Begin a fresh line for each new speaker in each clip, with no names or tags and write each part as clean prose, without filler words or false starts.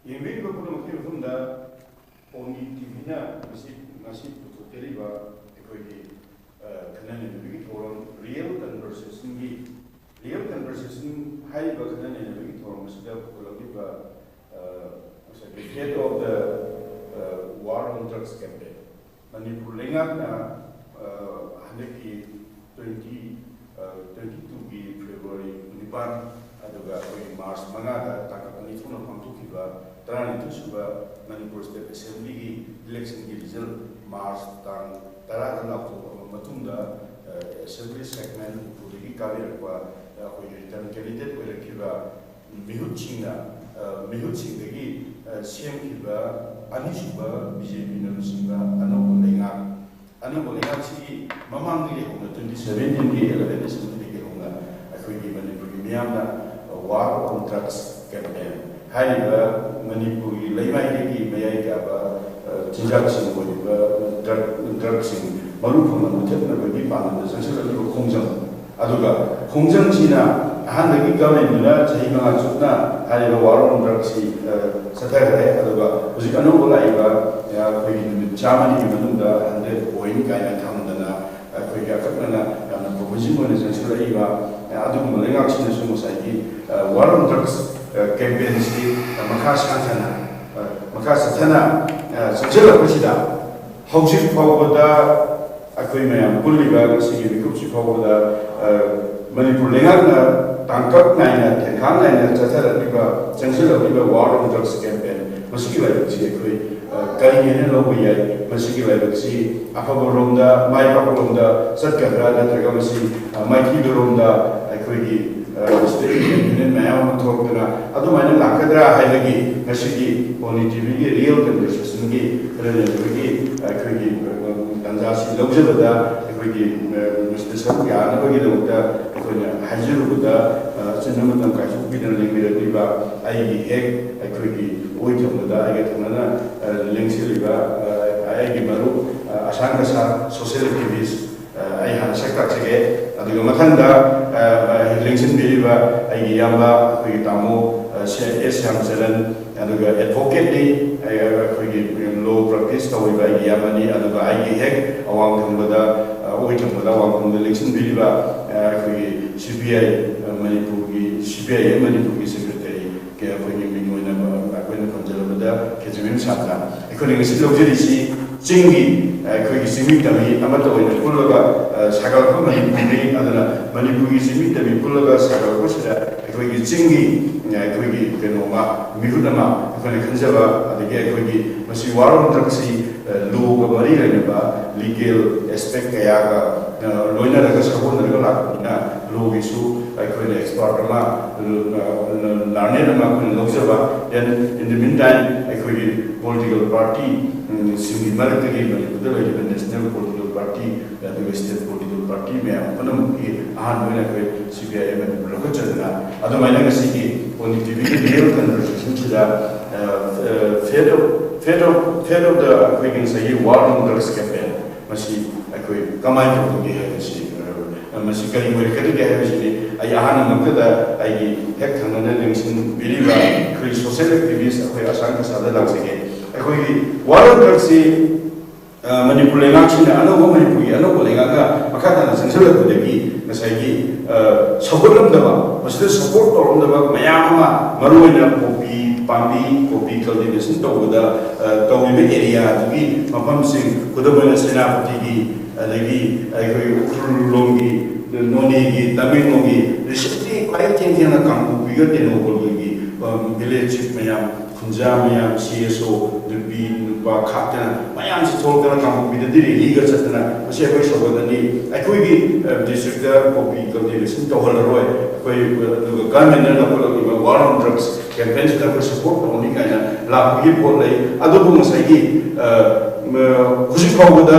예매가 보는 것보다 본이 TV나 마시 부탁드리바 거기 그날에 우리 토론 리얼 conversation 하이바 그날에 우리 토론 시작 그러기가 the head of the war on drugs campaign Manipur lengakna handaki 22 February nipan aduga koi March mangada takapani thuna pangthukiba tarani tusuba Manipur State Assembly gi election gi result March tang tarada lakto matungda assembly segment purigi kavirwa koi return candidate oirakiba mihut singdagi semkiba anisuba BJP nalusinga anaubo lengak si mamanggi hona 2017 gi 11 assembly gi hona akhoi Manipur gi miyamna war on drugs campaign haiba Manipur gi leimai gi mayai ga ba jinjak sing ko drug sing marufona muthetna gi pananda sangsara gi khongjang aduga khongjang china 한국이 government나 저희가 supna haiba war on drugs 사태에 aduga 우지 가는 걸아이가 야 거기 자만이 있는다 한데 오인 가이나 탐는다 거기가 끝나나 야는 보고진문에 전설이가 아주 멀랭아 치는 수모사이 war on drugs 캠페인이 마카스탄나 전체가 것이다 혹시 파고보다 아코이 매양 불리가 시기 혹시 파고보다 Manipur lengakna tangkap naina tenkang naina chatharabiba changsilabiba war on drugs campaign masiki laibasi koi karingene lobo yai masiki laibasi apaboromda mai paporomda satkabra natraga masi mai kidoromda koi state union mayam thokna adumaina lakadra hailagi masiki poni tv gi real conversation gi relevant koi danjasi lobjabada koi Mr. Sabya nabagidamta akoina hajirubuda chennamatam kaisukbidana lengmiradiba aigi hek akoigi oithamda aigi thamana lengsiliba aigi maru asangasa social activist ai han sektaksege aduga mathanda lengsinbiriba aigi yamba akoigi tamo Yamcharan aduga advocate ni akoigi law practice tawiba aigi yamani aduga aigi hek awang thambada 오이정보다 왕궁의 election 비리가 거기 CBI 만니푸르기 세크레터리 게 거기 민원이나 아고는 건설보다 개정을 찾다. 이거는 실력들이시 증기 거기 시민들이 아마도 오늘 폴로가 사과하고 만니푸르기 아드나 만니푸르기 시민들이 폴로가 사과하고 싶다. 거기 증기 거기 그노마 미루나마 그거는 건설가 아들게 거기 무슨 와론 덕시 loga mari ba legal aspect kaya ga loina daga sabon daga lakna logi su aikoi expert ma larne ma kun logserva then in the meantime aikoi political party singi maratagi the national political party the state political party me apanam ki ahan loina koi CPI ma lokachana adumaina ngasigi political real conversation chida fed of the quick say war on drugs campaign masi akoi kamai to ge ha si masi kari mo kadi ge ha si ay ahana namkada ay hek thangana lengsin biriba kri social activists akoi asang ka sada lang sige akoi war on drugs Manipur lengak china ano lenga ga makata na sangsala ko degi nasai gi support ba masde support to ba mayama maruina Pambi kopi cultivation tawda tawibe area gi mapam sing kudabana senapati gi alagi ai longi noni gi tamil gi recently quite changing na kam biga teno gi village chief mayam kunja mayam CSO dubi ba khapta mayam si tolga kam bi de legal chatna ase koi sobadani ai koi gi district kopi cultivation tawhalroi koi government na ko war on drugs campaign kita support only kaya lagu boleh adu pun masai khushi khawda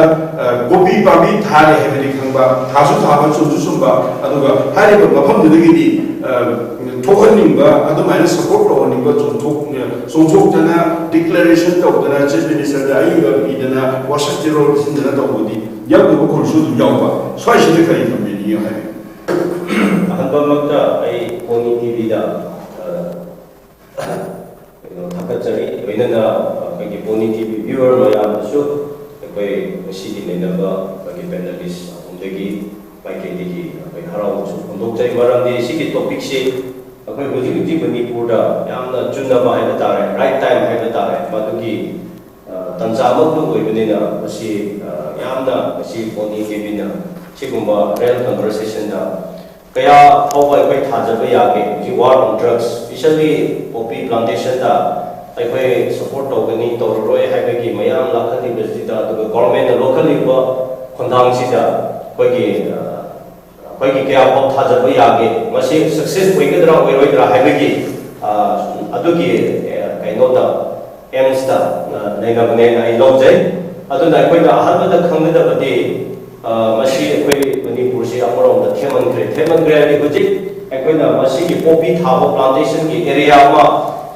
gobi pami thare hebeni khangba thasu thaba chuju sumba aduga hari ba mafam de gi thokhning ba adu mai support only ba chonthok jana declaration to dana chief minister da ai ga idana washington role sindana to bodi yag ko khulsu yaw ba swai shi de kai company ya hai
한번막다 이 공인 TV다 ꯊꯥꯒꯠꯆꯔꯤ ꯂꯣꯏꯅꯅ ꯑꯩꯈꯣꯏꯒꯤ pony TV ꯚ꯭ꯌꯨꯋꯔ ꯃꯌꯥꯝꯗꯁꯨ ꯑꯩꯈꯣꯏ ꯉꯁꯤꯒꯤ ꯂꯩꯅꯕ ꯑꯩꯈꯣꯏꯒꯤ panelist ꯑꯍꯨꯝꯗꯒꯤ ꯃꯥꯏꯀꯩꯗꯒꯤ ꯑꯩꯈꯣꯏ ꯍꯔꯥꯎꯕꯁꯨ ꯐꯣꯡꯗꯣꯛꯆꯔꯤ ꯃꯔꯝꯗꯤ ꯁꯤꯒꯤ ꯇꯣꯄꯤꯛꯁꯤ ꯑꯩꯈꯣꯏ ꯍꯧꯖꯤꯛ ꯍꯧꯖꯤꯛ ꯃꯅꯤꯄꯨꯔꯗ ꯌꯥꯝꯅ ꯆꯨꯅꯕ ꯍꯥꯏꯕ ꯇꯥꯔꯦ ꯔꯥꯏꯠ ꯇꯥꯏꯝ ꯍꯥꯏꯕ ꯇꯥꯔꯦ ꯃꯗꯨꯒꯤ ꯇꯟꯖꯥꯃꯛꯇ ꯑꯣꯏꯕꯅꯤꯅ ꯃꯁꯤ ꯌꯥꯝꯅ ꯉꯁꯤ ꯄꯣꯅꯤ ꯇꯤꯚꯤꯅ ꯁꯤꯒꯨꯝꯕ real ꯀꯟꯚꯔꯁꯦꯁꯟꯗ kaya fauba akhoi thajaba yage ji war on drugs especially poppy plantation da akhoi support tawgani tawroi haibagi mayam lakhali besida aduga government local liba khondang sida akhoi kaya fau thajaba yage masi success oigadra oiroidra haibagi adugi kaino da aims da nainabne ai lojai aduna akhoi da ahanbada khangdabadi masi akhoi Manipur se amorong da Themangre ni hujik akhoi masi ki poppy thaba plantation ki area ma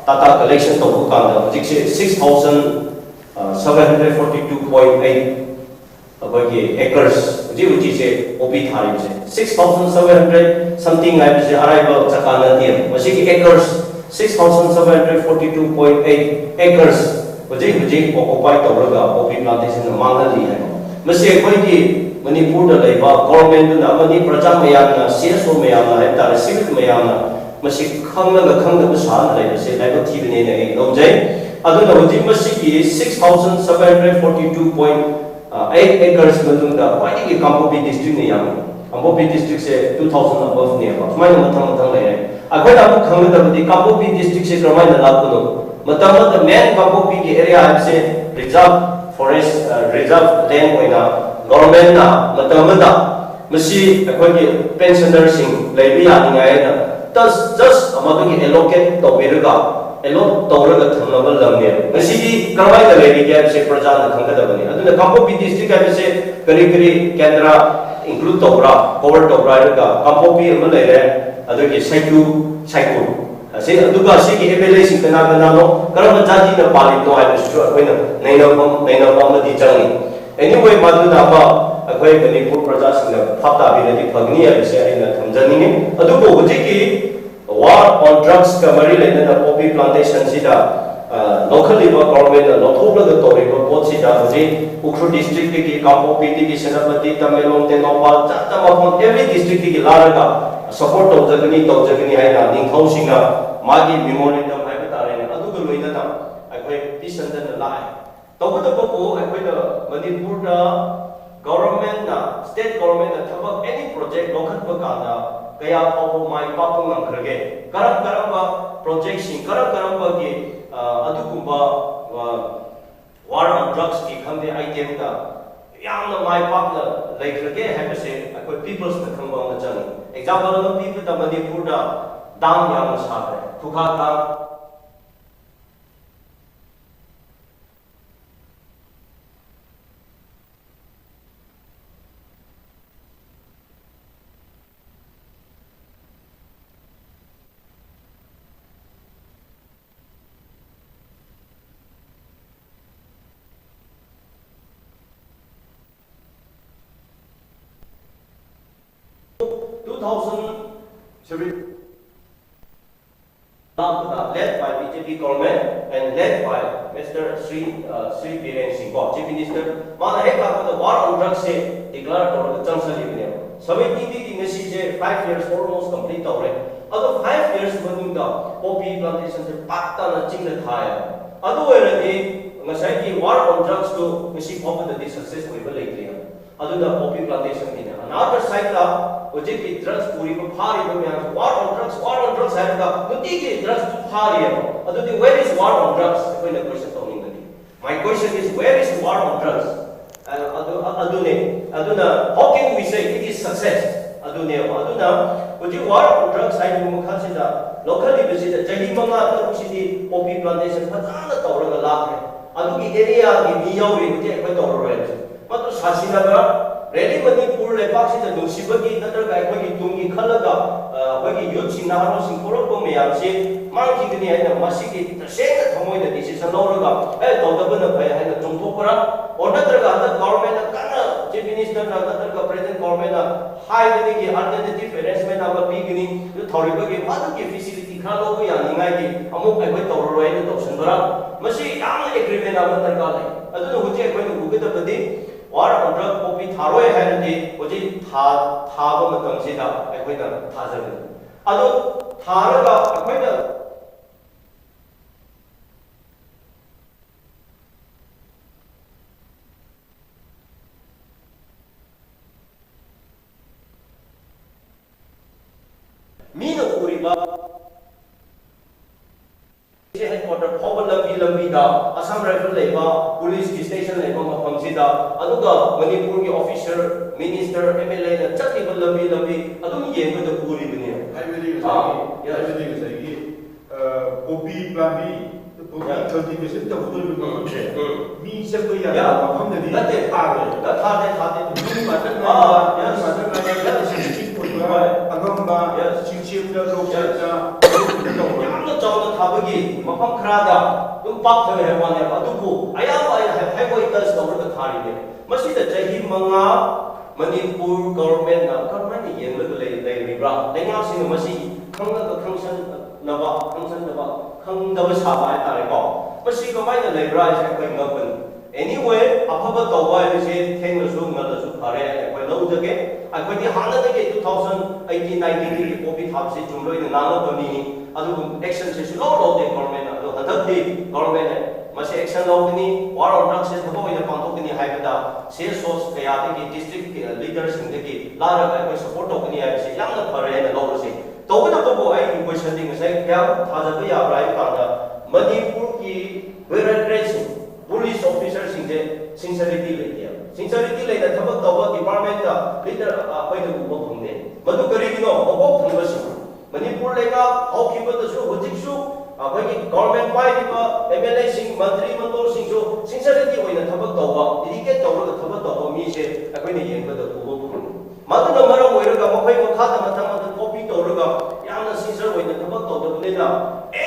tata collection to kan da hujik se 6742.8 akhoi ki acres hujik se poppy thari se 6700 something like se arrival chakana dia masi ki acres 6742.8 acres hujik occupy tawraga poppy plantation mangali hai masi akhoi ki Manipur da laiba government na amani praja mayamna CSO mayamna haibtare civic mayamna masi khanglaga khangdaba san laibase laiba thibine ne ai lojai aduna hujik masi ki 6742.8 acres manungda kwai Kampopi district ne yam Kampopi district se 2000 above ne ba mai mathang lai akhoi da khangdaba di Kampopi district se kramai na lakno matam da main Kampopi ki area se reserve forest reserve land oina government na matamada masi akhoi pensioner sing leibi yaningai na just amagi allocate tawiraga allot tawraga thamnaba lamne masi karmai da leibi gap se praja na khangada bani aduna Kampopi district ka se kari kendra include tawra cover tawra ga Kampopi ama leire adugi saiku ase aduga se ki evaluation kana no karama jati na pali no ai su akhoi na naina bam di changi anyway maduna ba akhoi Manipur praja singna phapta biladi phagni abise aina thamjani adugo hujiki war on drugs ka mari lena poppy plantation sida local level government lothobla da toriba pot sida huji Ukhrul district ki Kampopi ki Senapati Tamelong Tenopal chatama from every district ki laraga support tawjagani haina ningthau singa magi memorandum haiba tare adugo loina ta akhoi pisandan lai tawda ko akhoi da Manipur da government na state government na thabak any project lokhat ba kana kaya pau mai papung ang krage karam ba project sing karam ba ki adugumba war on drugs ki khamde item da yamna mai pap na lai krage haibase akhoi peoples na khamba na chang example no people da Manipur da dam yamna sabe thukha dam 2007 led by BJP government and led by Mr. Sri Biren Singh, Chief Minister. Mana heka ko war on drugs se declare to the chancellor ne. Sabiti di message 5 years almost complete tawre. Ado 5 years manungda poppy plantation se patta na chingna thaya. Ado eradi ngasai ki war on drugs to mesi pop the success oiba leikriya. Ado da poppy plantation ne. Another side la hojik ki drugs puri ko phari ko me war on drugs hai ka nuti ki drugs phari hai. Ado the where is war on drugs? Koi na question tawning gani. My question is where is war on drugs? Aduna how can we say it is success? Aduna hojik war on drugs hai ko mukha da locally visit jahi manga ta usidi poppy plantation phajana tawraga lakhe. Adu ki area ki mi yauri hojik koi tawra matu sasinaga Ready Manipur lepak si jadung sibagi natar kai bagi tungi khalaga bagi youth sing naharo sing korok ko meyam si mang kini hai na masih ki tersenga thamoi na decision loraga tawda na bhai hai na chungthokra or natar ga the government na kana chief minister na natar ga president government na high ni ki alternative arrangement aba pi gini thori bagi madu ki facility publicity khá lâu bây giờ như ngay thì ông ai quay tàu rồi nó tàu sân đó mà si yang agreement nào vẫn đang có đấy ở đó hồi trước quay được cái tập đi war on drug copy thả rồi hay là gì hồi trước thả vào một tầng gì đó ai quay được thả ra được ở đó thả rồi đó ai quay được Mina uriba headquarter Phobal Lambi da Assam Rifle leba police station leba mafam sida aduga Manipur ki officer minister MLA na chatiba lambi adum yenga da uribani
Everything is
yes
everything is like popi bambi popi cultivation to full me सब कोई यार हम नहीं
लते
आगे
थाते
मी मतलब
yes
अगम्बा चिचिपदा लोकचा
यामना चावना थाबगी मफम खरादा तुम पाक थवे हेवाने अदुबु अयाबा हाइवे टच तौरगा थारिने मसिदा चही मंगा मणिपुर गवर्नमेंट ना करमानि येंगलग लेरिब्रा लेंगासिन मसि खंगगा खंगसनबा खंगदबा साबा तारेको मसि कमाइना लेब्रा है कोइ ngapun anyway afaba tawba se thenglasu ngalasu phare ai lodage ai khoi di hana de 2018 19 ki copy thapsi jumloi na nalo bani adu action se lo de government adu hadak di government mase action lo ni war on drugs se thabo ina pangthok ni haibada se source kaya de district leaders sing de ki lara ai koi support to ni ai se yamna phare na lo se tawda to ai question ding se kya thaja ba ya rai ka da manipur ki bureaucracy police officers sincerity leya sincerity leya thabak tawba department da leader apai da ubo phungde madu kari gino obo phungbasi manipur lega hawkiba da su hojik su apai ki government pai diba MLA sing mantri mantor sing su sincerity oina thabak tawba dedicate tawba da thabak tawba mi se apai ne yengba da ubo phungde madu na mara oiraga mapai makha da mathang mathang copy tawraga yamna sincere oina thabak tawda bunena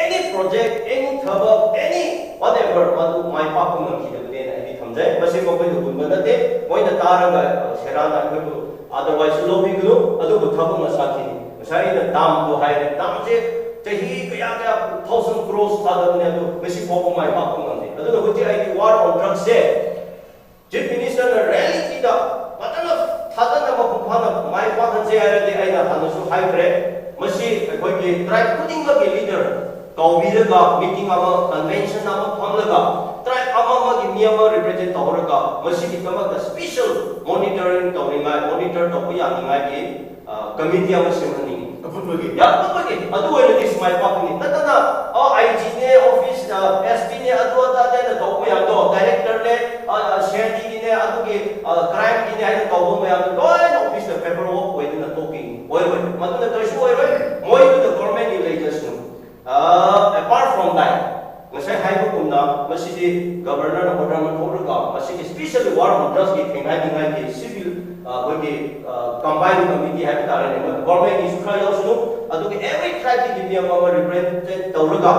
any project any thabak any whatever madu mai pa ko ngam ki de na ai thamjai masi ko bai du bun na te moi na taraga serana ko otherwise lobby glo adu bu thabu na sathi sai na dam do hai dam je tehi kaya 1000 crores ta da ne adu masi ko mai pa ko ngam de adu no ti ai war on drugs se chief minister na reality da patana thada na ma phana mai pa han je ai de ai na hanu su hai kre masi ko ki tribe putting the leader Kawiraga meeting ama convention ama phamlaga tribe ama gi miyama represent tawraga masi ki kama the special monitoring tawringa monitor to ya ninga gi committee ama semani
apun
ya apagi adu wele this my pakni natana IG ne office SP ne adu ata de na to ya to director ne shadi ne adu gi crime gi ne ai to bo ya to office the paperwork we na talking oi maduna to show oi moi to the government legislation apart from that masai haibu kumna masidi governor na order man thoruga masidi especially war on drugs ki thengai dingai ki civil bagi combined committee hai tare ne government is khra yausunu adu ki every tribe ki be ma represent thoruga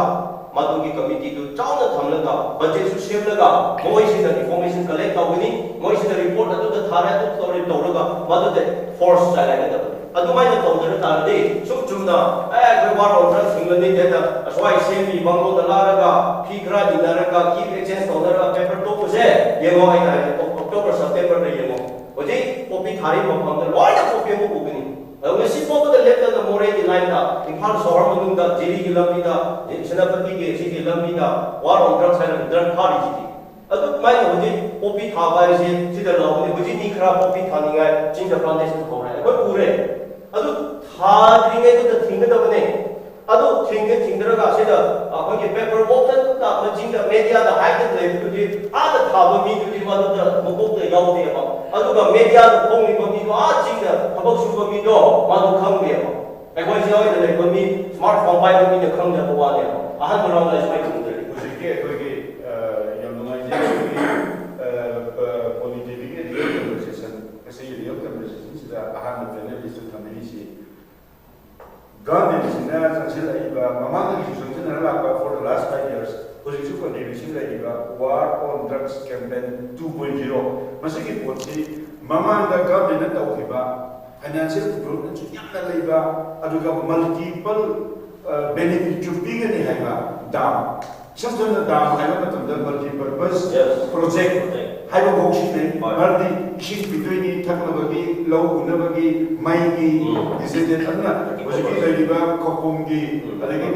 madu ki committee tu chauna thamlaga budget su semlaga moi si the information collect tawini moi si the report adu the thara tu thoruga madu the force chala ga adumai na tawdar tarde sum chumna ai war on drugs singlani de da aswai semi banglo da laraga phikra dinaraga ki exchange tawdara paper to pose yengo ai na October September ne yengo oji copy thari mafam da why the copy mo bugni adu si po da left da more di line da imphal sohar manung da jiri ki lambi da senapati ki si ki lambi da war on drugs hai drug thari ji adu mai oji copy thaba ise sida lawni oji ni khra copy thaninga chinga plantation ko hai ko pure adu thadringe to thinga da bane adu thinga se da ko ki paper open da majing da media da hide da to ji ada thaba mi to ji ma da mokok da yaw de ba adu ga media da khong ni ko mi do jing da thabak su ko mi do ma do khang de ba ai ko ji oi da le ko mi smartphone bai ko mi da khang da ba ne ahan ma ram la sai ko de
Musike ko ki yang mengaji politik ini dia conversation kasi dia conversation sudah ahan benar isu kami si government sina sansil iba mama ki sansil na la for the last 5 years position contribution la iba war on drugs campaign 2.0 masih poti mama da government ta ukiba financial growth chu yak la iba aduga multiple benefit chupigani haiba dam samsona dam haiba matamda multi purpose project haiba boxi ne mardi ising bidoi thaknabagi law unabagi mai gi isede thakna hojiki laiba khopumgi adagi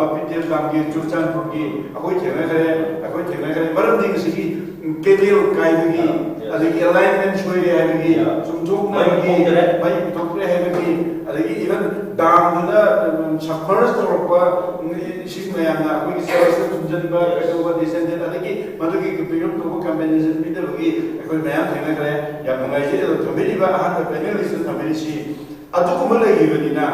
mapitel damgi churchan purgi akoi thena kare mardi sigi kedil kaibagi adagi alignment choi haibagi sumthok nagi mai thokre haibagi adagi even dam na sakhars torpa ising mayamna akoi service tunjanba kadoba descendant adagi madugi kepiyom to combination bidagi akoi mayam thena kare yang mengaji thambiri ba ahan panelist thambiri si adukuma laigibadina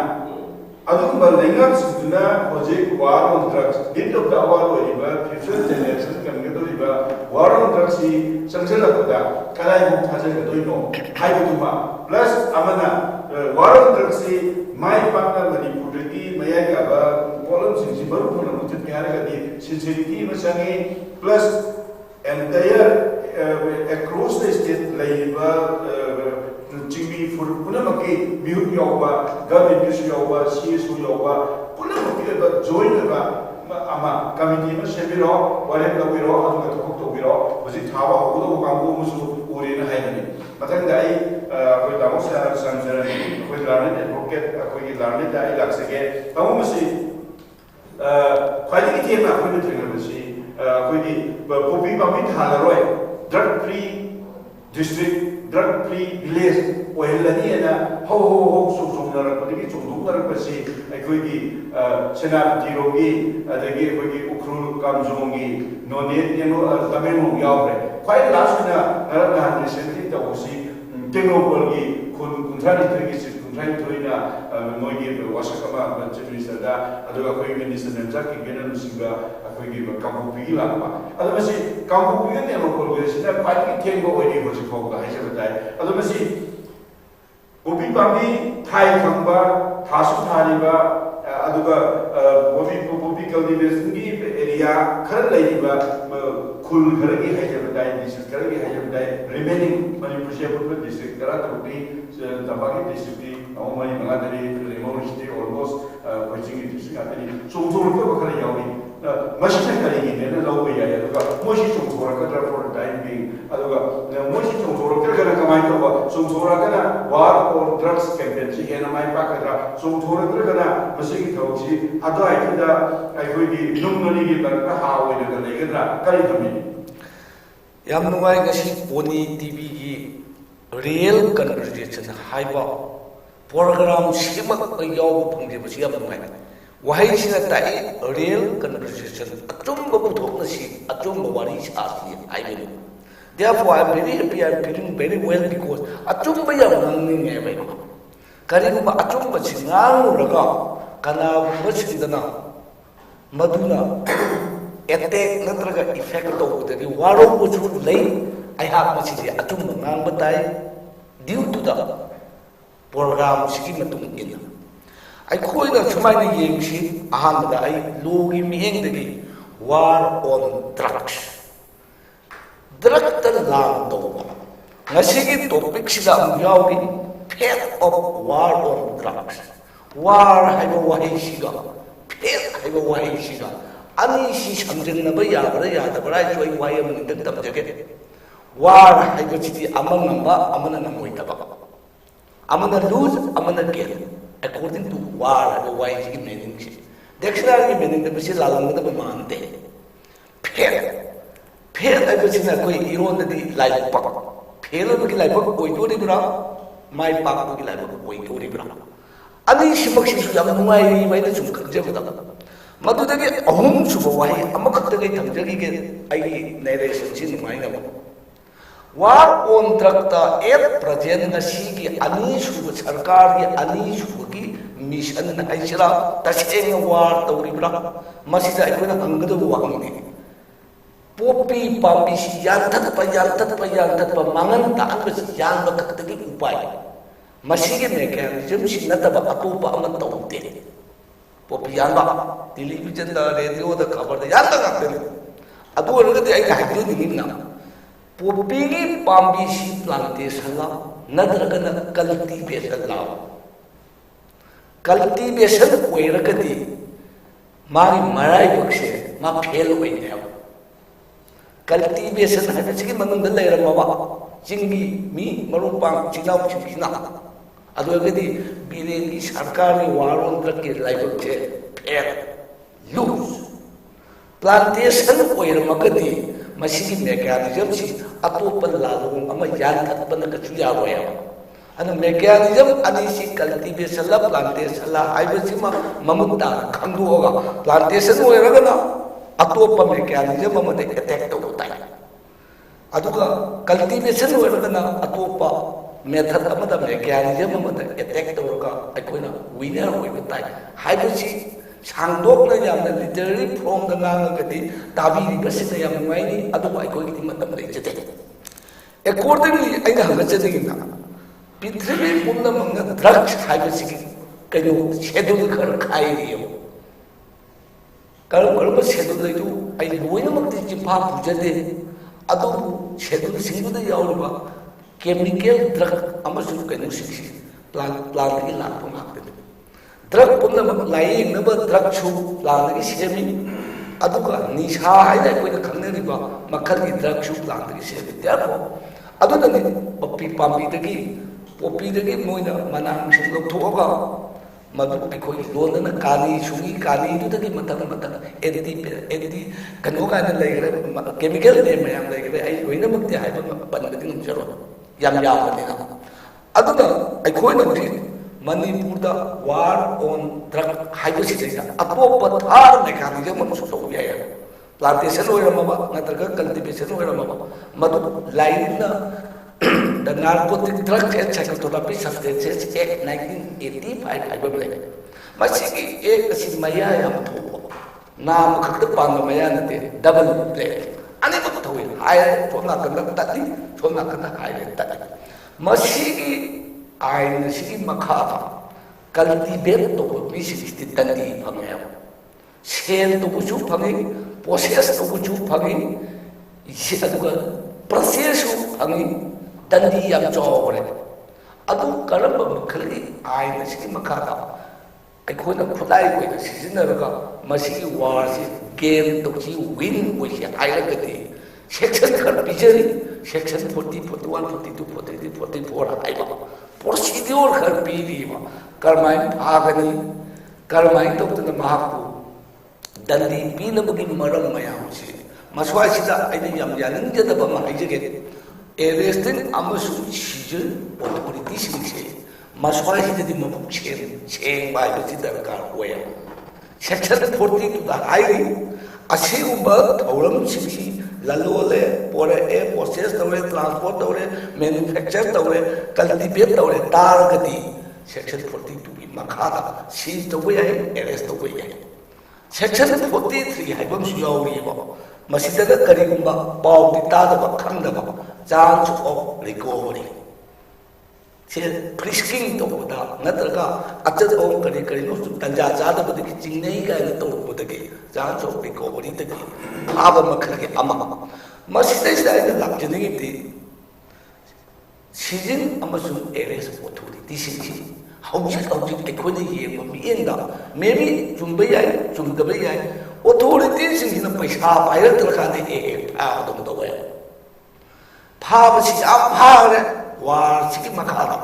adukuma lengar suduna project war on drugs need of the war oriba future generation kamgedoriba war on drugs si sangsela pada kalai mu thajal doino haibuduma plus amana war on drugs si mai pakna manipur gi maya ga ba column sing baru pun mutut kare ga di sincerity masangi plus entire across the state laiba Jimmy for Punamaki, Mute Yoba, Government Yoba, CSU Yoba, Punamaki, join Ama, Committee, Shebiro, whatever we wrote, how to talk to Biro, was it how Udo Kamusu, Urina Haimani. But then with the Mosa Sanzari, with Larnet and Rocket, with Larnet, I lax again. Pamasi, quite a team of Punamasi, with the Popi Pamit Halaroy, drug free district. Drug free village oilani na ho so na padi chung na pasi akhoi senapati rogi adagi akhoi ukrul kamjongi none yeno tamenu yaure quite last na narana recently ta osi technopol gi kunthani tegi kunthani toina moigi wasakama minister da aduga akhoi minister namja ki genan singa akhoi gi kampupi la pa adamasi kampupi ne mo kol ge sita quite tengo oidi hosi khoga haisa adamasi ubi bambi thai khamba thasu thariba aduga ubi cultivation gi area khar laiba khul kharagi haijabai district kharagi haijabai remaining manipur shepur district kara tubi tabagi district awmai mangadari remote city almost wajing district atani sumthur ko khara yawi machine kari ne na law ya aduga moshi sumthur ka for time being aduga moshi sumthur ka kana kamai ko sumthur kana war or drugs campaign ji ena mai pa ka sumthur ka kana masi thauchi adai da ai koi gi numnani gi bar ka hawe da legadra kari thami
yam nuai ga si poni tv gi real conversation haiba program simak yaw phangje ba siam nuai wahai sina tai real conversation atum ba thok na si atum ba wari sa si I mean therefore I am very happy I am feeling very well because atum ba yam nang ni ngai ba kari ba atum ba singang raga kana ba sindana maduna attack natraga effect to the waro ko chu lei I have ma si atum ngang ba tai due to the program siki matung in I call it a mining yingshi, a hand that I logi me in the war on drugs. Drug the land over. Nasigi topic sila yawi, pet of war on drugs. War have a way shiga, pet have a way shiga. Ani si something na baya, but I joy why I'm in the jacket. War have a city among number, among a moitaba. Among a lose, among a get. According to war the wise meaning dictionary meaning the bisi lalang the mante pair I was in a koi iron the life pak pair of the life of koi to the my pak of the life of koi to the ani shimak shi yam nuai mai the sum kanje ba madu the ahum suba wai amak the ge thamjagi ge ai narration sin mai na war on trakta at present na sigi ani shubu sarkar gi ani shubu gi mission na aisra taseng war tawribra masida ikuna angadu wangni popi pambi si yantat pa mangan ta an bas yan ba kaktagi upai masigi mechanism si nataba atupa aman tawte popi yan ba television da radio da cover da yan ta ngakte adu orgadi ai haidu digina Popi pambi si plantation la, nadragana cultivation la. Cultivation koy rakati मारी मराइबक्से मा fail होइनेब cultivation है मनुंग लेरमबा चिंगी मी मरुपांग चिनाव चिंगिना अदुगदी बिरेंगी सरकार की वारों के लाइबक्से फेल लूज प्लांटेशन ओइरमगदी मसीगी मैकेनिज्म सी अतोप लालुंग अमा यानथपन कछु यारोया अन मैकेनिज्म अनि सी कल्टीवेशन ला प्लांटेशन ला आइबसिमा ममुक्ता खंगुओगा प्लांटेशन ओइरगना अतोप मैकेनिज्म अमदे अटैक तौताय अदुगा कल्टीवेशन ओइरगना अतोप मेथड अमदा मैकेनिज्म अमदा अटैक तौरगा अखोइना विनर ओइबताय हाइबसी सांगदोकना यामना लिटररी फ्रॉम द नांगगदी ताबीरिबसिना याम नुवाइनी अदुगा अखोइगी मतम लेजते अकॉर्डिंगली अइना हंगचदिगिना पृथ्वी पुनमंग ड्रग्स हाइबसिगी कनो शेड्यूल खर खाइरियो करम शेड्यूल लेदु अइ लोइनमक्ति चिंफा पुजदे अदु शेड्यूल सिंगुदा यावरबा केमिकल ड्रग अमसु कनो सिसी प्लांट की लापो माक्ते ड्रग पुनमंग लाइंगनब ड्रग छु प्लांट की सेमी अदुगा निशा हाइना कोइना खंगनेरिबा मखल की ड्रग छु प्लांट की सेमी देयरफॉर अदुदनि पप्पी पाम्बीदगी पोपीदगी मोइना मनांग सिंग लौथोगा मधु अखोई लोनना कानी सुगी कानी दुदगी मतक मतक एदी कनो काना लेगरे केमिकल ने मयाम लेगरे आई लोइना मक्ति हाइबा पनगति नजरो याम यामनिना अदुना अखोइना हौजी मणिपुर दा वार ऑन ड्रग हाइबसी जैसा अतोप थार मेकानिज्म मसु तो याय प्लांटेशन ओइरमबा नत्रगा कल्टीवेशन ओइरमबा मधु लाइनना The Narcotic Drug and Psychotherapy Substances Act 1985 हाइबा बले मसिगी एक असि मया याम थो नाम खक्त पांग मया नते डबल प्ले अनि बक थोइ हाय थोना कन तति थोना कन हाय तति मसिगी आइन सिगी मखा कल्टीवेट तो बिसिति तंदी फंगे सेल तो कुछु फंगे प्रोसेस तो कुछु फंगे इसे अदुगा प्रोसेस फंगे दंदी याम चौरे अदु करब मखली आइन सिगी मखादा अखोना खुदाई कोइना सिजनरगा मसिगी वार से गेम तोची विन ओइसे आइलगदि सेक्शन खर बिजरी सेक्शन 40 41 42 43 44 आइबा प्रोसीड्यूर खर पीरीबा करमाइन आगनी करमाइन तोतन महापु दंदी पीनबगी मरम मयाम से मसवासिदा आइने याम यानंजदब मा हाइजगे एरेस्टिंग अमसु सीजन ऑथोरिटी सिंसे मसवासिदि मबुक चेंग बाइबसि दरकार होया सेक्शन 42 दा हाइरि असिगुबा थौरम सिंसी ललोले पोरे ए प्रोसेस तौरे ट्रांसपोर्ट तौरे मैन्युफैक्चर तौरे कल्टीवेट तौरे तारगदि सेक्शन 42 की मखादा सीज तौवे है एरेस्ट तौवे है सेक्शन 43 हाइबम सु यावरिबा मसिदग करिगुंबा पाउदी तादबा खंगदबा चांस ऑफ रिकवरी से फ्रिस्किंग तौबदा नत्रगा अचद ओ करि करि नो तंजा चादबदि चिंगनै का तौबदगी चांस ऑफ रिकवरी तगी आब मखरगे अमा मसिदैसा लाक्जनिगिति सीजन अमसु एरेस ऑथोरिटी सिंसी हौजिक एखोने येंबा मिएंदा मेबी चुंबे याय चुंदबे याय ऑथोरिटी सिंसिना पैसा पाइरत्रखाने फादम तौवे फाबसी आप फारे वार सिकी मखादा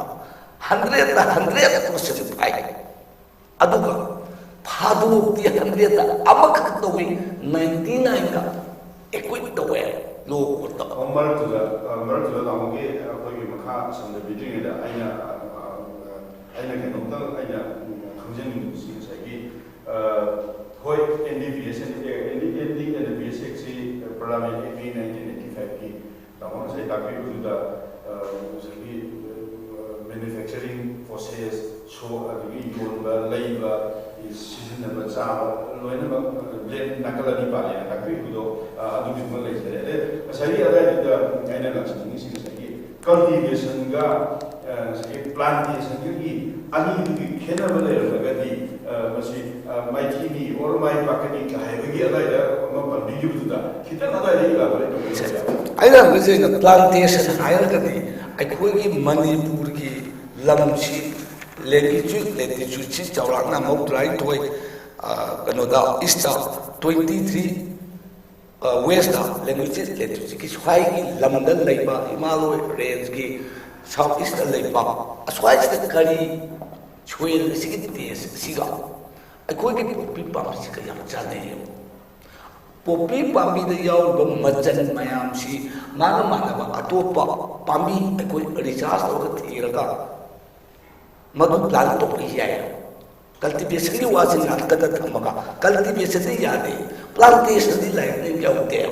100% फाइ अदुगा फादु ती 100 अमक तौवे 99 का इक्विट तौवे लो कोता
मरतुदा नामगे अखोगी मखा संद बिदिंगदा आइना केनोता आइना खंजन सिंसागी होय NDPS NDPS से पार्लियामेंट एक्ट 1985 की तमाम से ताकि उदा सभी मैन्युफैक्चरिंग प्रोसेस शो अदगी योनबा लैबा इस सीजन नंबर 4 लोइनबा ब्लेड नकलनी पाले ताकि उदो अदुगी म लेसे सही अदाइदा आइना लक्षणी सिंसागी कल्टीवेशन का प्लांटेशन की अनि खेनब लेरगदी मसी माइथीनी और माइ पाकनी हाइबगी अदाइदा मपन बियुदा खितन अदाइदा इलाबले
आइना गजेना प्लांटेशन हायरगदी अखोगी मणिपुर की लमसी लेटिट्यूड ची चौराना मौद्राई थोय kanoda ista 23 westa language literature ki swai ki lamdan leiba Himalaya range ki south east leiba aswai sta kari chhuil sigi tes siga akoi ki popi pam si ka yam chane popi pambi da yaw ba majan mayam si mana mana ba atopa pambi akoi recharge to thiraga madu plan to yaya cultivation की वाचन नाटक का धर्मका cultivation से याद है plantation दी line में क्या होते हैं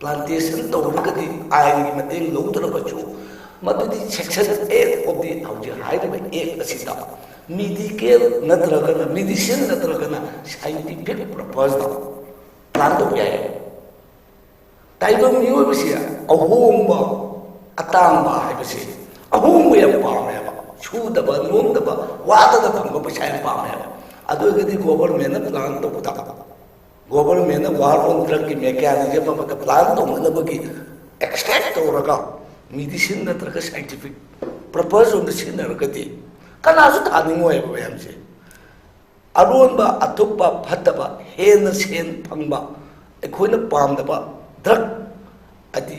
plantation तो उनका दी आयन की मध्य लोग तो बच्चों मध्य दी section 8 of the house height में एक Asitha medical नत्रकना medicine नत्रकना scientific purpose दा plan तो क्या है टाइप में यो बसिया अहोंबा अतांबा है बसी अहोंबा या पामे छूदबा नोंदबा वाददा फंगो पैसा पामे अदुगदी गवर्नमेंट प्लान तो बुता गवर्नमेंट वार ऑन ड्रग की मैकेनिज्म अब प्लान तो मनबगी एक्सट्रैक्ट तोरगा मेडिसिन नत्रक साइंटिफिक पर्पस ऑन द सिनरगदी कनासु थानिंगो है बयामसे अरोनबा अतुपा फतबा हेन सेन फंगबा एखोइना पामदबा ड्रग अदि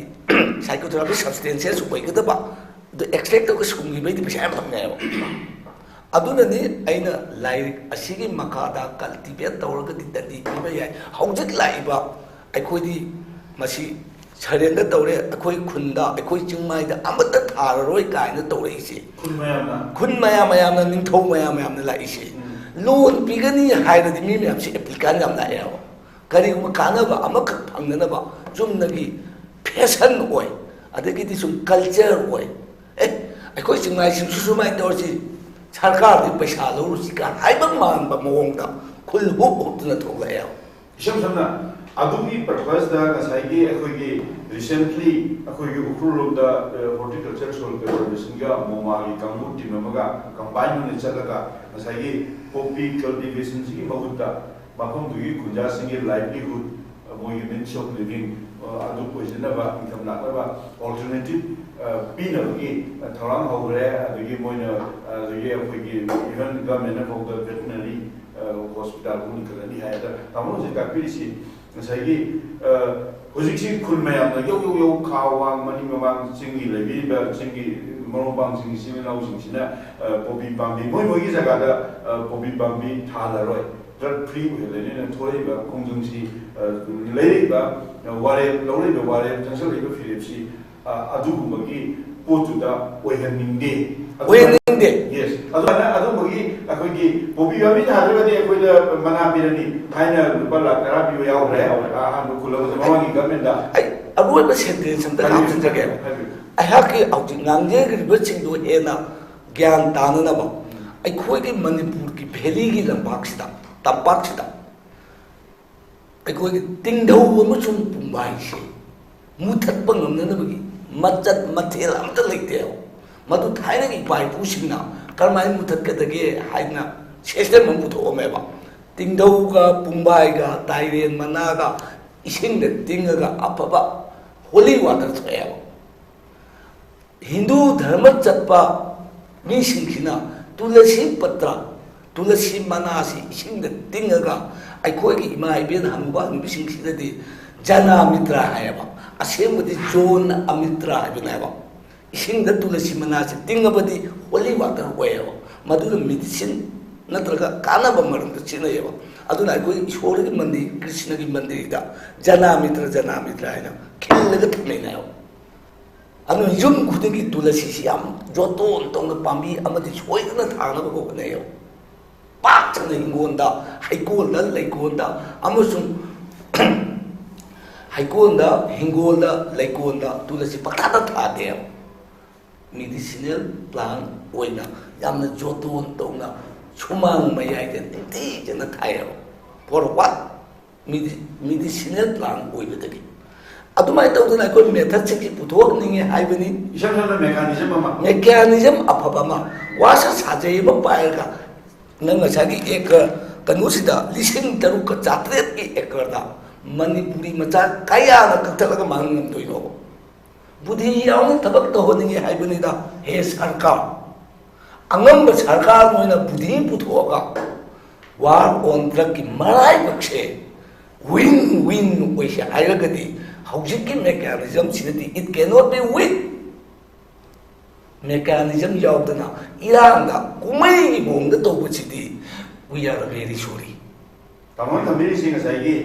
साइकोथेरेपी सब्सटेंसेस उपयोगदबा the extract of school by the Pisham. Adunani, Aina, like a singing Makada, cultivate the organ that the how did Laiba, I could Mashi, Sarenda Tore, a koi Kunda, a koi Chumai, the Amata Taroi kind of Toresi. Kunmayama, Ninto Mayam, the Laishi. Loan Pigani hide the Mimiam, she applicandam Nael. Kari Makanava, Amaka Panganaba, Jumnagi, peasant way. I think it is some culture way. अखोई सिंगाई सिंसुसुमाई तौरसी सरकार दी पैसा लौरुसिका हाइबं मानबा मवंगदा खुल हुबुतना थोगलाया
इशम समना अदुगी purpose दा गसाइगी अखोइगी recently अखोइगी उखुरुम दा horticulture soul cultivation गा मोमागी कांगु टीममगा combine ने चलगा गसाइगी Poppy cultivation सिगी मगुता माफम दुगी कुंजा सिंगी लाइवलीहुड मोगी मीन्स ऑफ लिविंग अदु पोजिनबा इनकम नाबा अल्टरनेटिव पीनबगी थौरांग हौरे अदुगी मोइना अदुगी अखोइगी even government of the veterinary hospital गुन कलनी हायदा तामो जे कापिरिसी गसाइगी हुजिकसी खुल मयाम यो यो यो खावांग मनि ममांग सिंगी लेबिबा सिंगी मरोबांग सिंगी सिमिनाउ सिंगसिना पॉपी पाम्बी मोइगी जगादा पॉपी पाम्बी थालारोय ड्रग फ्री होलेने थोरैबा खुंजुंसी लेरिबा वारे लौरैबा वारे तंसलैबा फिलिपसी अदुगुमगी पोतुदा ओइहनिंगे यस अदुना अदुमगी अखोइगी पॉपी पाम्बी थादरबदि अखोइदा मना पिरनी हाइना रुपा लाख तरा बियो यावरे आहान कुलबा ममांगी गवर्नमेंट आई
अबोइबा सेंटेंस अंत हाउसिंग जगे अहाके आउटिंग नांगे रिबचिंग दो एना ज्ञान ताननबा अखोइगी मणिपुर की भेली की लंबाक्सिदा तंपाक्सिदा अखोइगी तिंगधौ अमसुंग पुंबाइसे मुथत्पा ngमननबगी मचत मथेल अमत लेते हो मधु थाइना की पाइ पुसिंगना करमाइ मुथत्कदगे हाइना सिस्टम म पुथोमेबा तिंगधौगा पुंबाइगा ताइरेन मनागा इसिंग दे तिंगगा अफबा होली वाटर थया हिंदू धर्म चतपा मिसिंगसिना तुलसी पत्र तुलसी मनासी इसिंग दे तिंगगा अखोइगी इमा इबेन हनुबा मिसिंगसिदि जना मित्रा हायबा असेंबदि जोन अमित्रा हायबनाबा इसिंग दे तुलसी मनासी तिंगबदि होली वाटर होयबा मधुर मेडिसिन नत्रगा कानबा मरम चिनयबा अदुना अखोइ ईश्वरगी मंदिर कृष्णगी मंदिरदा जना मित्रा हायना खिलगा थमेनायो अनु युम खुदिगी तुलसी सियाम जोतोन तोंग पाम्बी अमदि सोइदना थानबा होबनायो पाचन हिंगोंदा हाइकोंदा लेकोंदा अमसुं हाइकोंदा हिंगोंदा लेकोंदा तुलसी पकादा थादे मेडिसिनल प्लांट ओइना यामना जोतोन तोंगा सुमांग मयाइदे तिजना थायो फॉर व्हाट मेडिसिनल प्लांट ओइबदगी अदुमाय तौदना अखोइ मेथड से पुथोकनिंगे हाइबनी
इशमना
मेकानिज्म अफबमा वासा साजेबा पायगा नंगसागी एक कनुसिदा लिसिंग तरुक चात्रेत की एकरदा मणिपुरी मचा कया न कथलगा मांगन दोइनो बुद्धि याउन थबक तो होनिंगे हाइबनिदा हे सरकार अंगम सरकार मोइना बुद्धि पुथोगा war on drug ki marai bakse win win we sha airagadi hojiki mechanism sinati it cannot be weak mechanism yaudana iranga kumai bongda tobu chidi we are very sorry
tamon thamiri sing asai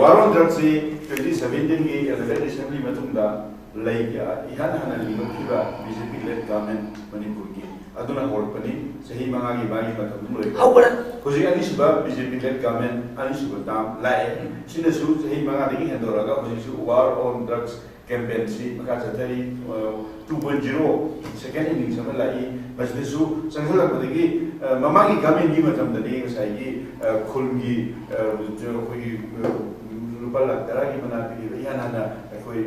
war on drugs 2017 ki Eleven Assembly matungda laiya ihan hana limukiba BJP led government Manipur ki aduna horpani sahi mangagi bagi matum loi
hawara
hoji ani suba BJP led government ani suba tam lai sina su sahi mangagi hendoraga hoji su war on drugs campaign si maka chatari 2.0 second inning sama lai basde su sanghala kodagi mamagi government ni matam dani sai ki khulgi jo koi rupal tara ki mana pi ihan hana koi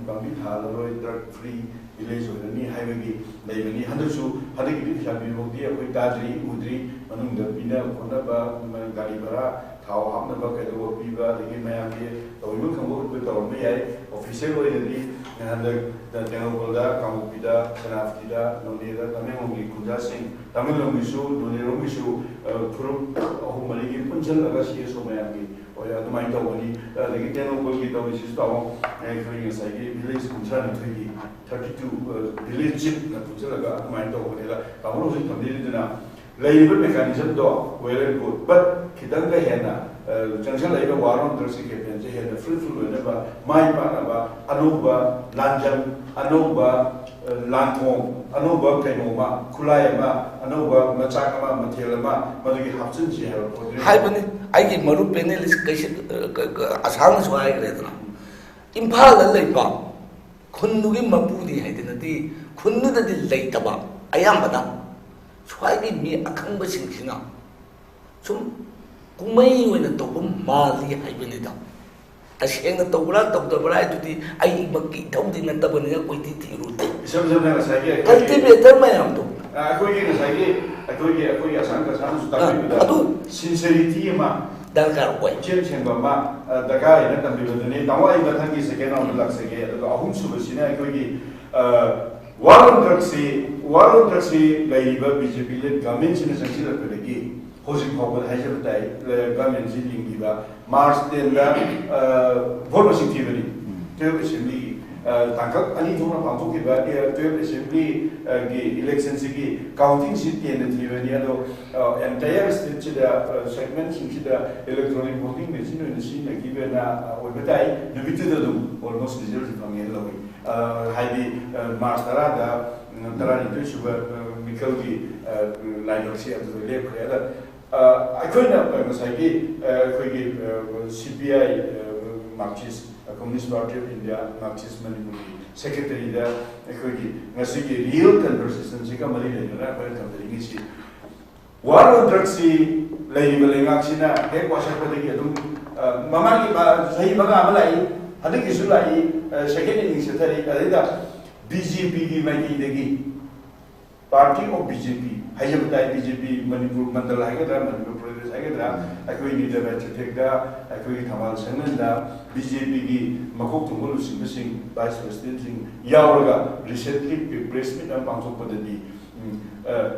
Kami haloi drug free village or any highway, they may handle so Hadaki Shabi Modi, Tadri, Udri, Manunda Pina, Konaba, Galibara, Tau Hamnaba, Kado, Piva, the Mayami, or we will come over with our May, official way, and the Tenogoda, Kamupida, Sanafida, Noneda, Tamemongi, Kuda Singh, Tamilomishu, Noniromishu, Puru, Homaliki, Punjal, Agashi, so Mayami. Or the mind of money, the Gitano will get over his town and doing a side village concern 32 village chip, Putalaga, mind of Vanilla, Pamos in Kamilina, labor mechanism door, well and good. But Kidanga Hena, Junction Labor War on Thursday, they had a fruitful whenever my Panaba, Anuba, Lanjam, Anuba, Lantong, Anuba, Kenoma, Kulayama, Anuba, Machakama, Matelama, Madagi Hudson, she had I
maru penel asang so ai gre dana imphal la leiba khunnu gi mapudi haidina di khunnu da di leitaba ayam bana swai gi mi akhang ba sing sina sum kumai wena to mali haibani da aseng na tawra tawdabra du di ai makki thawdi na tabani ko ti ti ru te
sam na sa gi
cultivator mayam to
ko gi na sa gi Aku asang kasang sudah itu sincerity ma
darkar boy
chen ma daga ina tambi badani tawa iba thangi second round lak sege ado ahum suba sina ko gi warun taxi laiba BJP le government sina sanchi la pelegi hoji khobal hajar tai government ji lingiba march den da vote activity to assembly tangkap ani thona pangthok ki ba to assembly ki election ki counting seat yen thivani ado entire state chida segment chida electronic voting machine in sin ki bena obetai nubitu do almost result from yen lawi highly master da tara ni sugar mikal ki line of share to le khaya akoina masagi khoi CPI Marxist Communist Party of India Marxist Manipur Secretary da khoi ngasi ki real conversation sika mari le na pa kamri si war on drugs si lai balengak sina he kwasa pa de adum mama ki ba sahi baga amalai hadi ki sulai second inning secretary ada BJP ki mai degi party of BJP Hayabtai BJP Manipur Mandal Hagadra Manipur Pradesh Hagadra Akoi ni da Bachitek da Akoi Thamal Senan da BJP ki Makok Tungul Singh Vice President Singh Yauraga recently press meet and Pangsok Padadi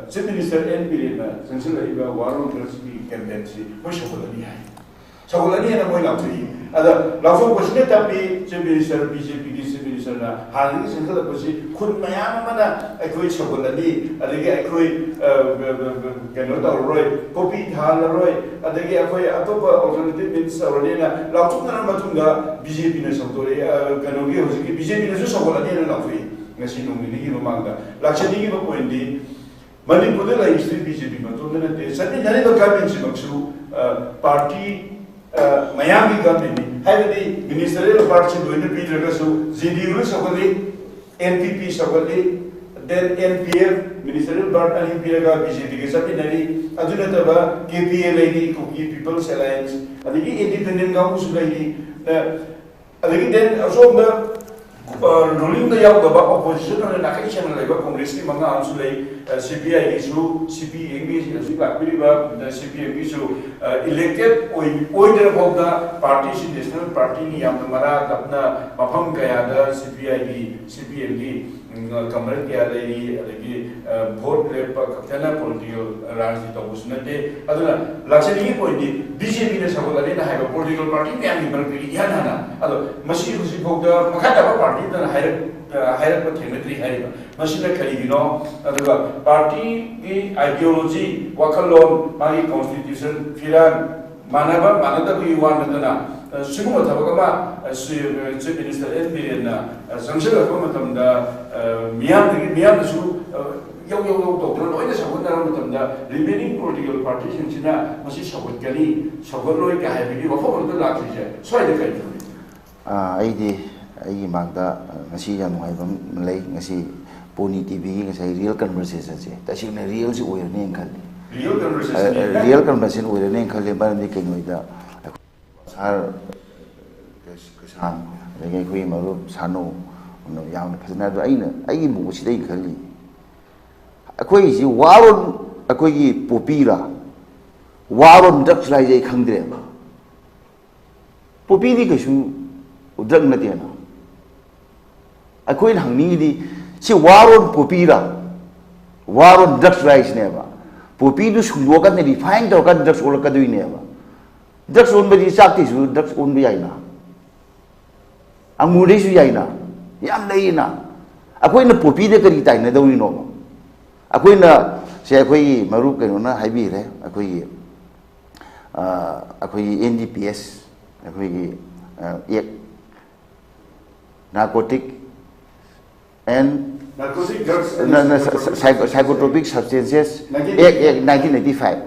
Chief Minister NP na Sansila Iba Warun Kersi campaign si Moshapolani hai Chabolani na moi lapti ada lafo kwasne tapi Chief Minister BJP ki Chief Minister na halini Sansila kwasi khud mayam mana Akoi Chabolani adagi Akoi kano tawroi copy thalaroi adagi Akoi atopa alternative means arena laptuk na matunga BJP na sabtore kano gi hoji BJP na so Chabolani na lapui ngasi nomini ki mamanga lakshani ki point di Manipur la history BJP matunda na te sani nani do government si maksu party Miami government have the ministerial party doing the Peter Gasu ZDU Sokoli NPP Sokoli then NPF ministerial party and NPF BJP ke sabi nari aduna taba KPA lady Kogi People's Alliance adigi independent gaung sulai adigi then also the ruling the yaw the opposition na nakai channel leba Congress ki manga am sulai CPI issue, CPM issue, CPM issue, elected oil of the party, national party, Yamamara, Tapna, Mapam Kayada, CPI, CPM, Kamal Kayadi, vote Kaptana political Ransi Tobusnate, other luxury point, BJP is have a political party, and Yana, other Mashi Husipoda, Makata party, then higher Timothy Harriman. Machine Kalino, the party ideology, Wakalon, Mali Constitution, Filan, Manaba, Manada, we want to Sumo Tabakama, Chief Minister SB and Sanction Comatum, the Miamisu, Yo Doctor, the remaining political parties in China, Masisha Kali, Shabolo, Kahabi, or the Latin. So I
ID. I magda ngasi yan ngai bam lei ngasi Pony TV ngasi real conversation se ta sing real si oir ne khal real conversation oir ne khal ba ni ke noi da sar kisan le ge khui maru sano no yang phasna do ai mu si dai khali akoi si waron akoi gi popira waron dak lai jai khangdre ba popi di ke su udak na te na akoi hangni di si waron popira waron drugs rice ne ba popi du sunglo kan ne refine to kan drugs ol ka du ne ba drugs on ba di sak ti su drugs on bi ai na angu re su ai na yam nei na akoi na popi de kari tai na do ni no akoi na se akoi maru ke no na hai bi re akoi NDPS akoi ek narcotic and psychotropic substances 1985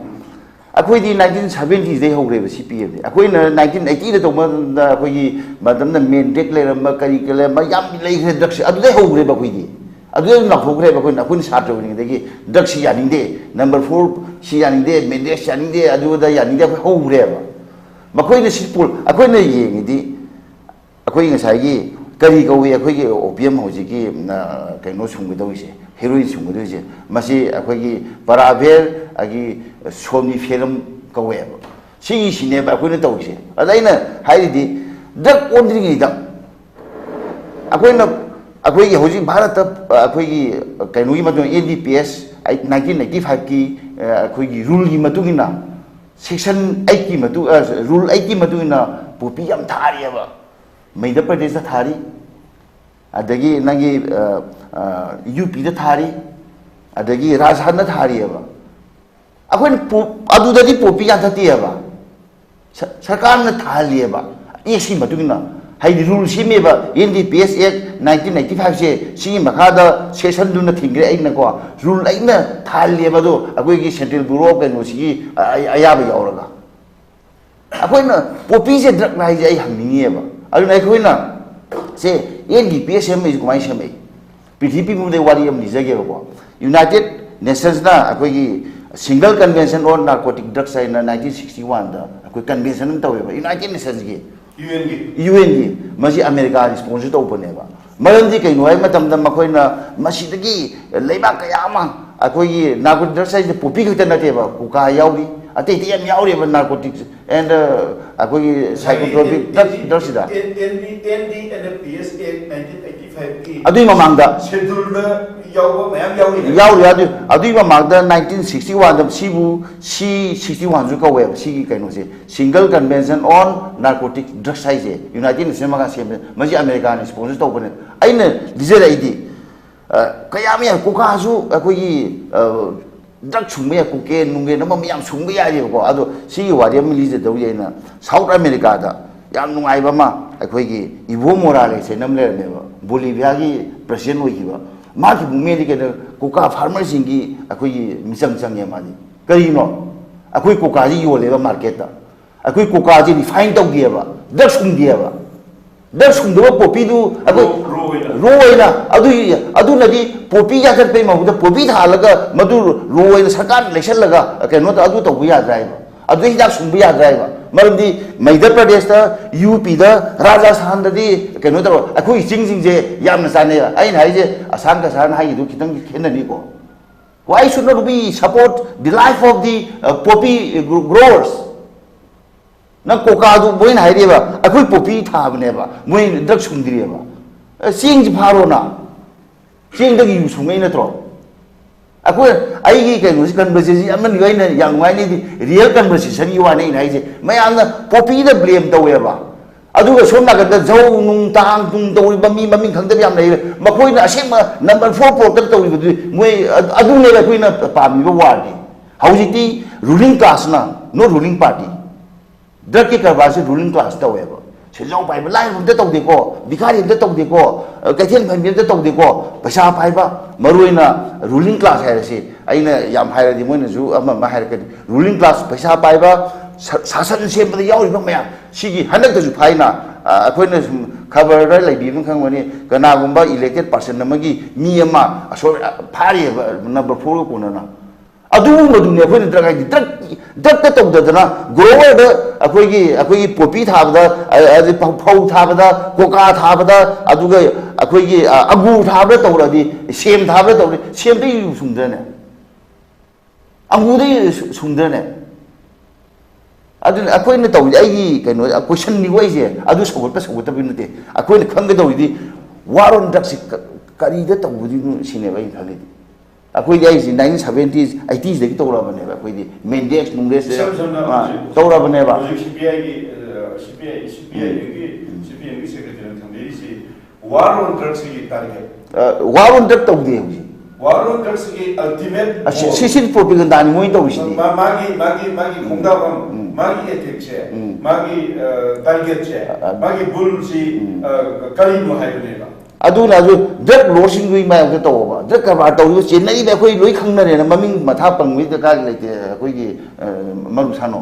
akoi di 1970s dei hogre ba CPM de akoi na 1980 da toma da akoi gi madam na main deck le ram kari kale ma yam lei khe drugs adu dei hogre ba koi di adu na hogre ba koi na kun sa to ni de drugs ya ning de number 4 si ya ning de main deck ya ning de adu da ya ning de hogre ba ma koi na sipul akoi na yeng di akoi ngasai gi kari kawi akoi gi opium hoji gi na kaino sungbi do ise heroin sungbi do ise masi akoi gi paravel agi somni film kawe si sine ba akoi na to ise adaina hai di dak ondri gi da akoi gi hoji bharat akoi gi kaino gi matu NDPS 1995 ki akoi gi rule gi matu gi na section 8 ki matu rule 8 ki matu na pupi yam thari ba Madhya Pradesh da thari adagi nangi UP da thari adagi Rajasthan da thari ba akoi adu da di popi ya thati ba sarkar na thali ba esi matugina hai rule sime ba NDPS Act 1995 se si makha da session du na thingre ai na ko rule ai na thali ba do akoi gi Central Bureau of no si aya ba yauraga akoi na popi se drug lai ai hamni ba aduna akoi na se NDPS me ko mai shame PDP mu de wari am nizage ko United Nations na akoi gi single convention on narcotic drugs na 1961 da akoi convention ta we ba United Nations gi UN gi maji America sponsor to bone ba maram di kai noi matam da makoi na masi dagi leiba kaya ma akoi gi narcotic drugs de popi ki ta na te ba ku ka yauri ate te am yauri ba narcotics and akoi psychotropic drugs da
NDPS Act 1985 ki
adui mamangda
schedule da yawa mayam yauri
yauri adui mamangda 1961 da sibu C61 ju ka we si kai no se single convention on narcotic drugs sai je United Nations ma ka sem maji America ni sponsor to bane aina dizera idi kayam ya ku ka su akoi drug chungme ya kuke nunge na mam yam chungbe ya je ko ado si wari am li je do ye na South America da yam nungai ba ma akoi gi Evo Morales se namle ne ba Bolivia gi president oi gi ba ma ki bume ni ke kuka farmer sing gi akoi gi misang chang ye ma ni kari no akoi kuka ji yo le ba market da akoi kuka ji refine to gi ba drug chung gi ba drug chung do popi du akoi roina adu na di popi ya kat pe ma da popi thalaga madu roina sarkar election laga ke no ta adu to buya drive adu hi dak sum buya drive maram di Madhya Pradesh da UP da Rajasthan da di ke no ta akoi jing je yam na sa ne ai na je asam ka san hai du kitang khen ni ko Why should not we support the life of the poppy growers? Na coca do boy na idea. Aku poppy thabne ba. Boy drug sundri ba. Sing jiparo na. Sing dagi sungai na tro. Aku ai ki kan conversation aman yoi na yang wai ni real conversation you ane na ise. Mai amna poppy da blame tawe ba. Aduga somna ka da jau nung tang tung tawi ba mi maming khang da yam nei makoi na asema number 4 protect tawi bu moi adu ne la koina pami ba wadi haujiti ruling class na no ruling party drug ke karba se ruling class tawe ba se jau pai ba lai da taw de ko bikari da taw de ko kaithen phan da taw de ko paisa pai ba maruina ruling class hai se aina yam hai di moi na ju ama ma hai ka ruling class paisa pai ba 사선 셈보다 야우리 뭐야 시기 한덕도 파이나 아코이는 커버를 라이비는 강원이 그나군바 일렉티드 퍼슨 남기 미야마 소 파리 넘버 4 고나나 아두모두네 아코이는 들어가기 덕덕 똑더나 그로워더 아코이기 포피 타보다 아지 파우 타보다 코카 타보다 아두가 아코이기 아구 타보다 떠오라디 셈 타보다 떠오리 셈도 숨드네 아구도 숨드네 अखोन तौर कहो question निगोसे सौगट सौगटबी अखोन खंगदौदी वारोन drugs करीद तौदी सिनेबा खी अखोदी 1970s 80s तौरबने अखोदी मेंडेक्स नुंडेस तौरबने वारोन drug तौदे
वारोन drugs की ultimate
Cecil propaganda नि मोइ तौसिदि
मागी खुंदाबम मागी ethic छे मागी टारगेट छे मागी बुल सी करी नो हाइबनेबा
अदुना जो ड्रग लॉसिंग गुइ माय तो तौबा ड्रग का तौयो चेन्नई बे कोई लोई खंगनरे न ममिंग मथा पंगुइ द का लेते कोई की मरु सानो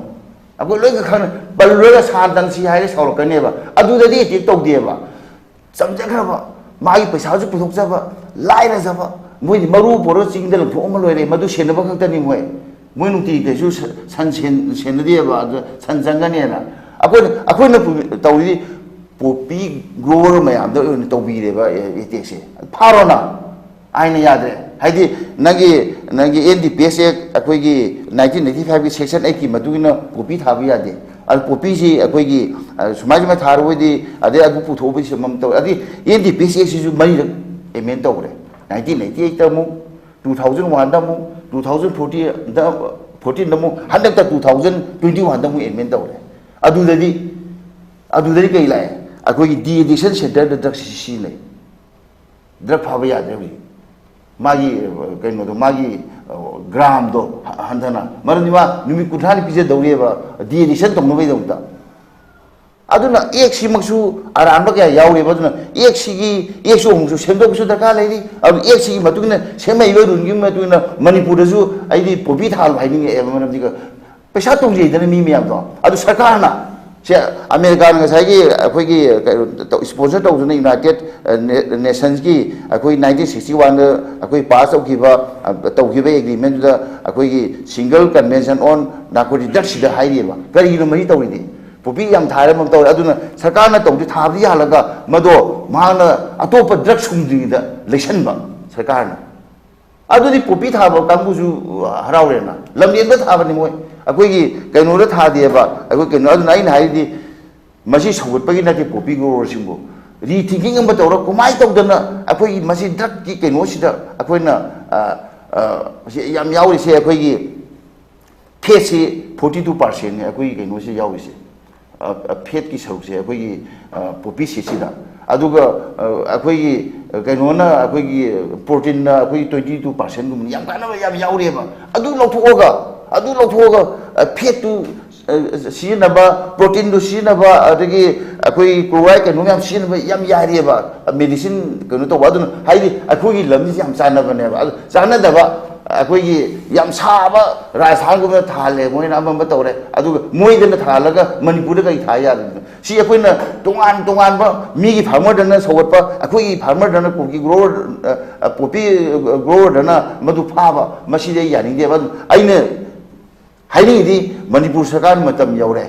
अको लोई का खन बल लोई सा दंग सी हाय सौरकनेबा अदुदि एथिक तौदेबा समझखबा मागी पैसा जो पुथोकजबा लाइना जबा मोई मरु पोरो चिंग दल फोम लोरे मदु सेनबा खतनी मोय मोई नुती केसु सन सेनदिबा सन जंगनेना अकोन तौदी पोपी ग्रोवर मयाम द तौबीरेबा एटेसे फारोना आइना यादरे हाइदि नगी एनडीपीएस अकोगी 1995 की सेक्शन 8 की मदुगिना पोपी थाबि यादे al popi si akoi gi sumai ma tharu di ade adu pu thobi samam to adi ndps si ju mari emen to re 1998 ta mu 2001 da mu 2014 da 14 da mu handak ta 2021 da mu emen to re adu dadi kai lai akoi gi de addiction center da drug si le drug phaba ya de magi kai no do magi gram do handana marani ma numi kuthani pije dawreba di addiction to nobai dawta aduna ek si maksu aranba kya yawreba aduna ek si gi ek so hongsu semdok su daka lairi adu ek si matugina semai lo rungi matugina manipur su aidi popi thal bhaini e manam diga pesa tongje idana mi miyam do adu sarkar na se america nga sai gi akhoi gi sponsor to na united nations ki akhoi 1961 akhoi pass out ki ba to ki ba agreement da akhoi gi single convention on narcotic drugs da hai ba kari no mari to ri popi yam thare mam to aduna sarkar na to di thabri halaga mado mana atop drugs kumdi da lection ba sarkar na adu di popi thaba kambu ju haraure na lamyen ba thaba ni moi अकोई कनो था देबा अकोई कनो अदुना इन हाइदि मसी सौगटपगी नति पोपी ग्रोवर्सिंगबो री thinking अम तौर कुमाई तौदना अकोई मसी drug की कनो सिदा अकोइना याम यावरि से अकोई फेट से 42% ने अकोई कनो से यावरि से फेट की सरुक से अकोई पोपी सिदा अदुगा अकोई कनो ना अकोई प्रोटीन ना अकोई 22% गुम याम काना याम यावरिबा अदु लौथोगा adu lothoga phet tu sinaba protein du sinaba adagi akoi kuwai ka nungam sinaba yam yari ba medicine kanu to wadun haidi akoi lamni yam sana ba ne ba sana da ba akoi yam saba rajasthan gu thale moi na ba tore adu moi den thalaga manipur ga tha ya si akoi na tongan ba mi gi farmer dan sawat pa akoi farmer dan popi grower dan madu pha ba masi de yani de ba aine हाइनी दी मणिपुर सरकार मतम you're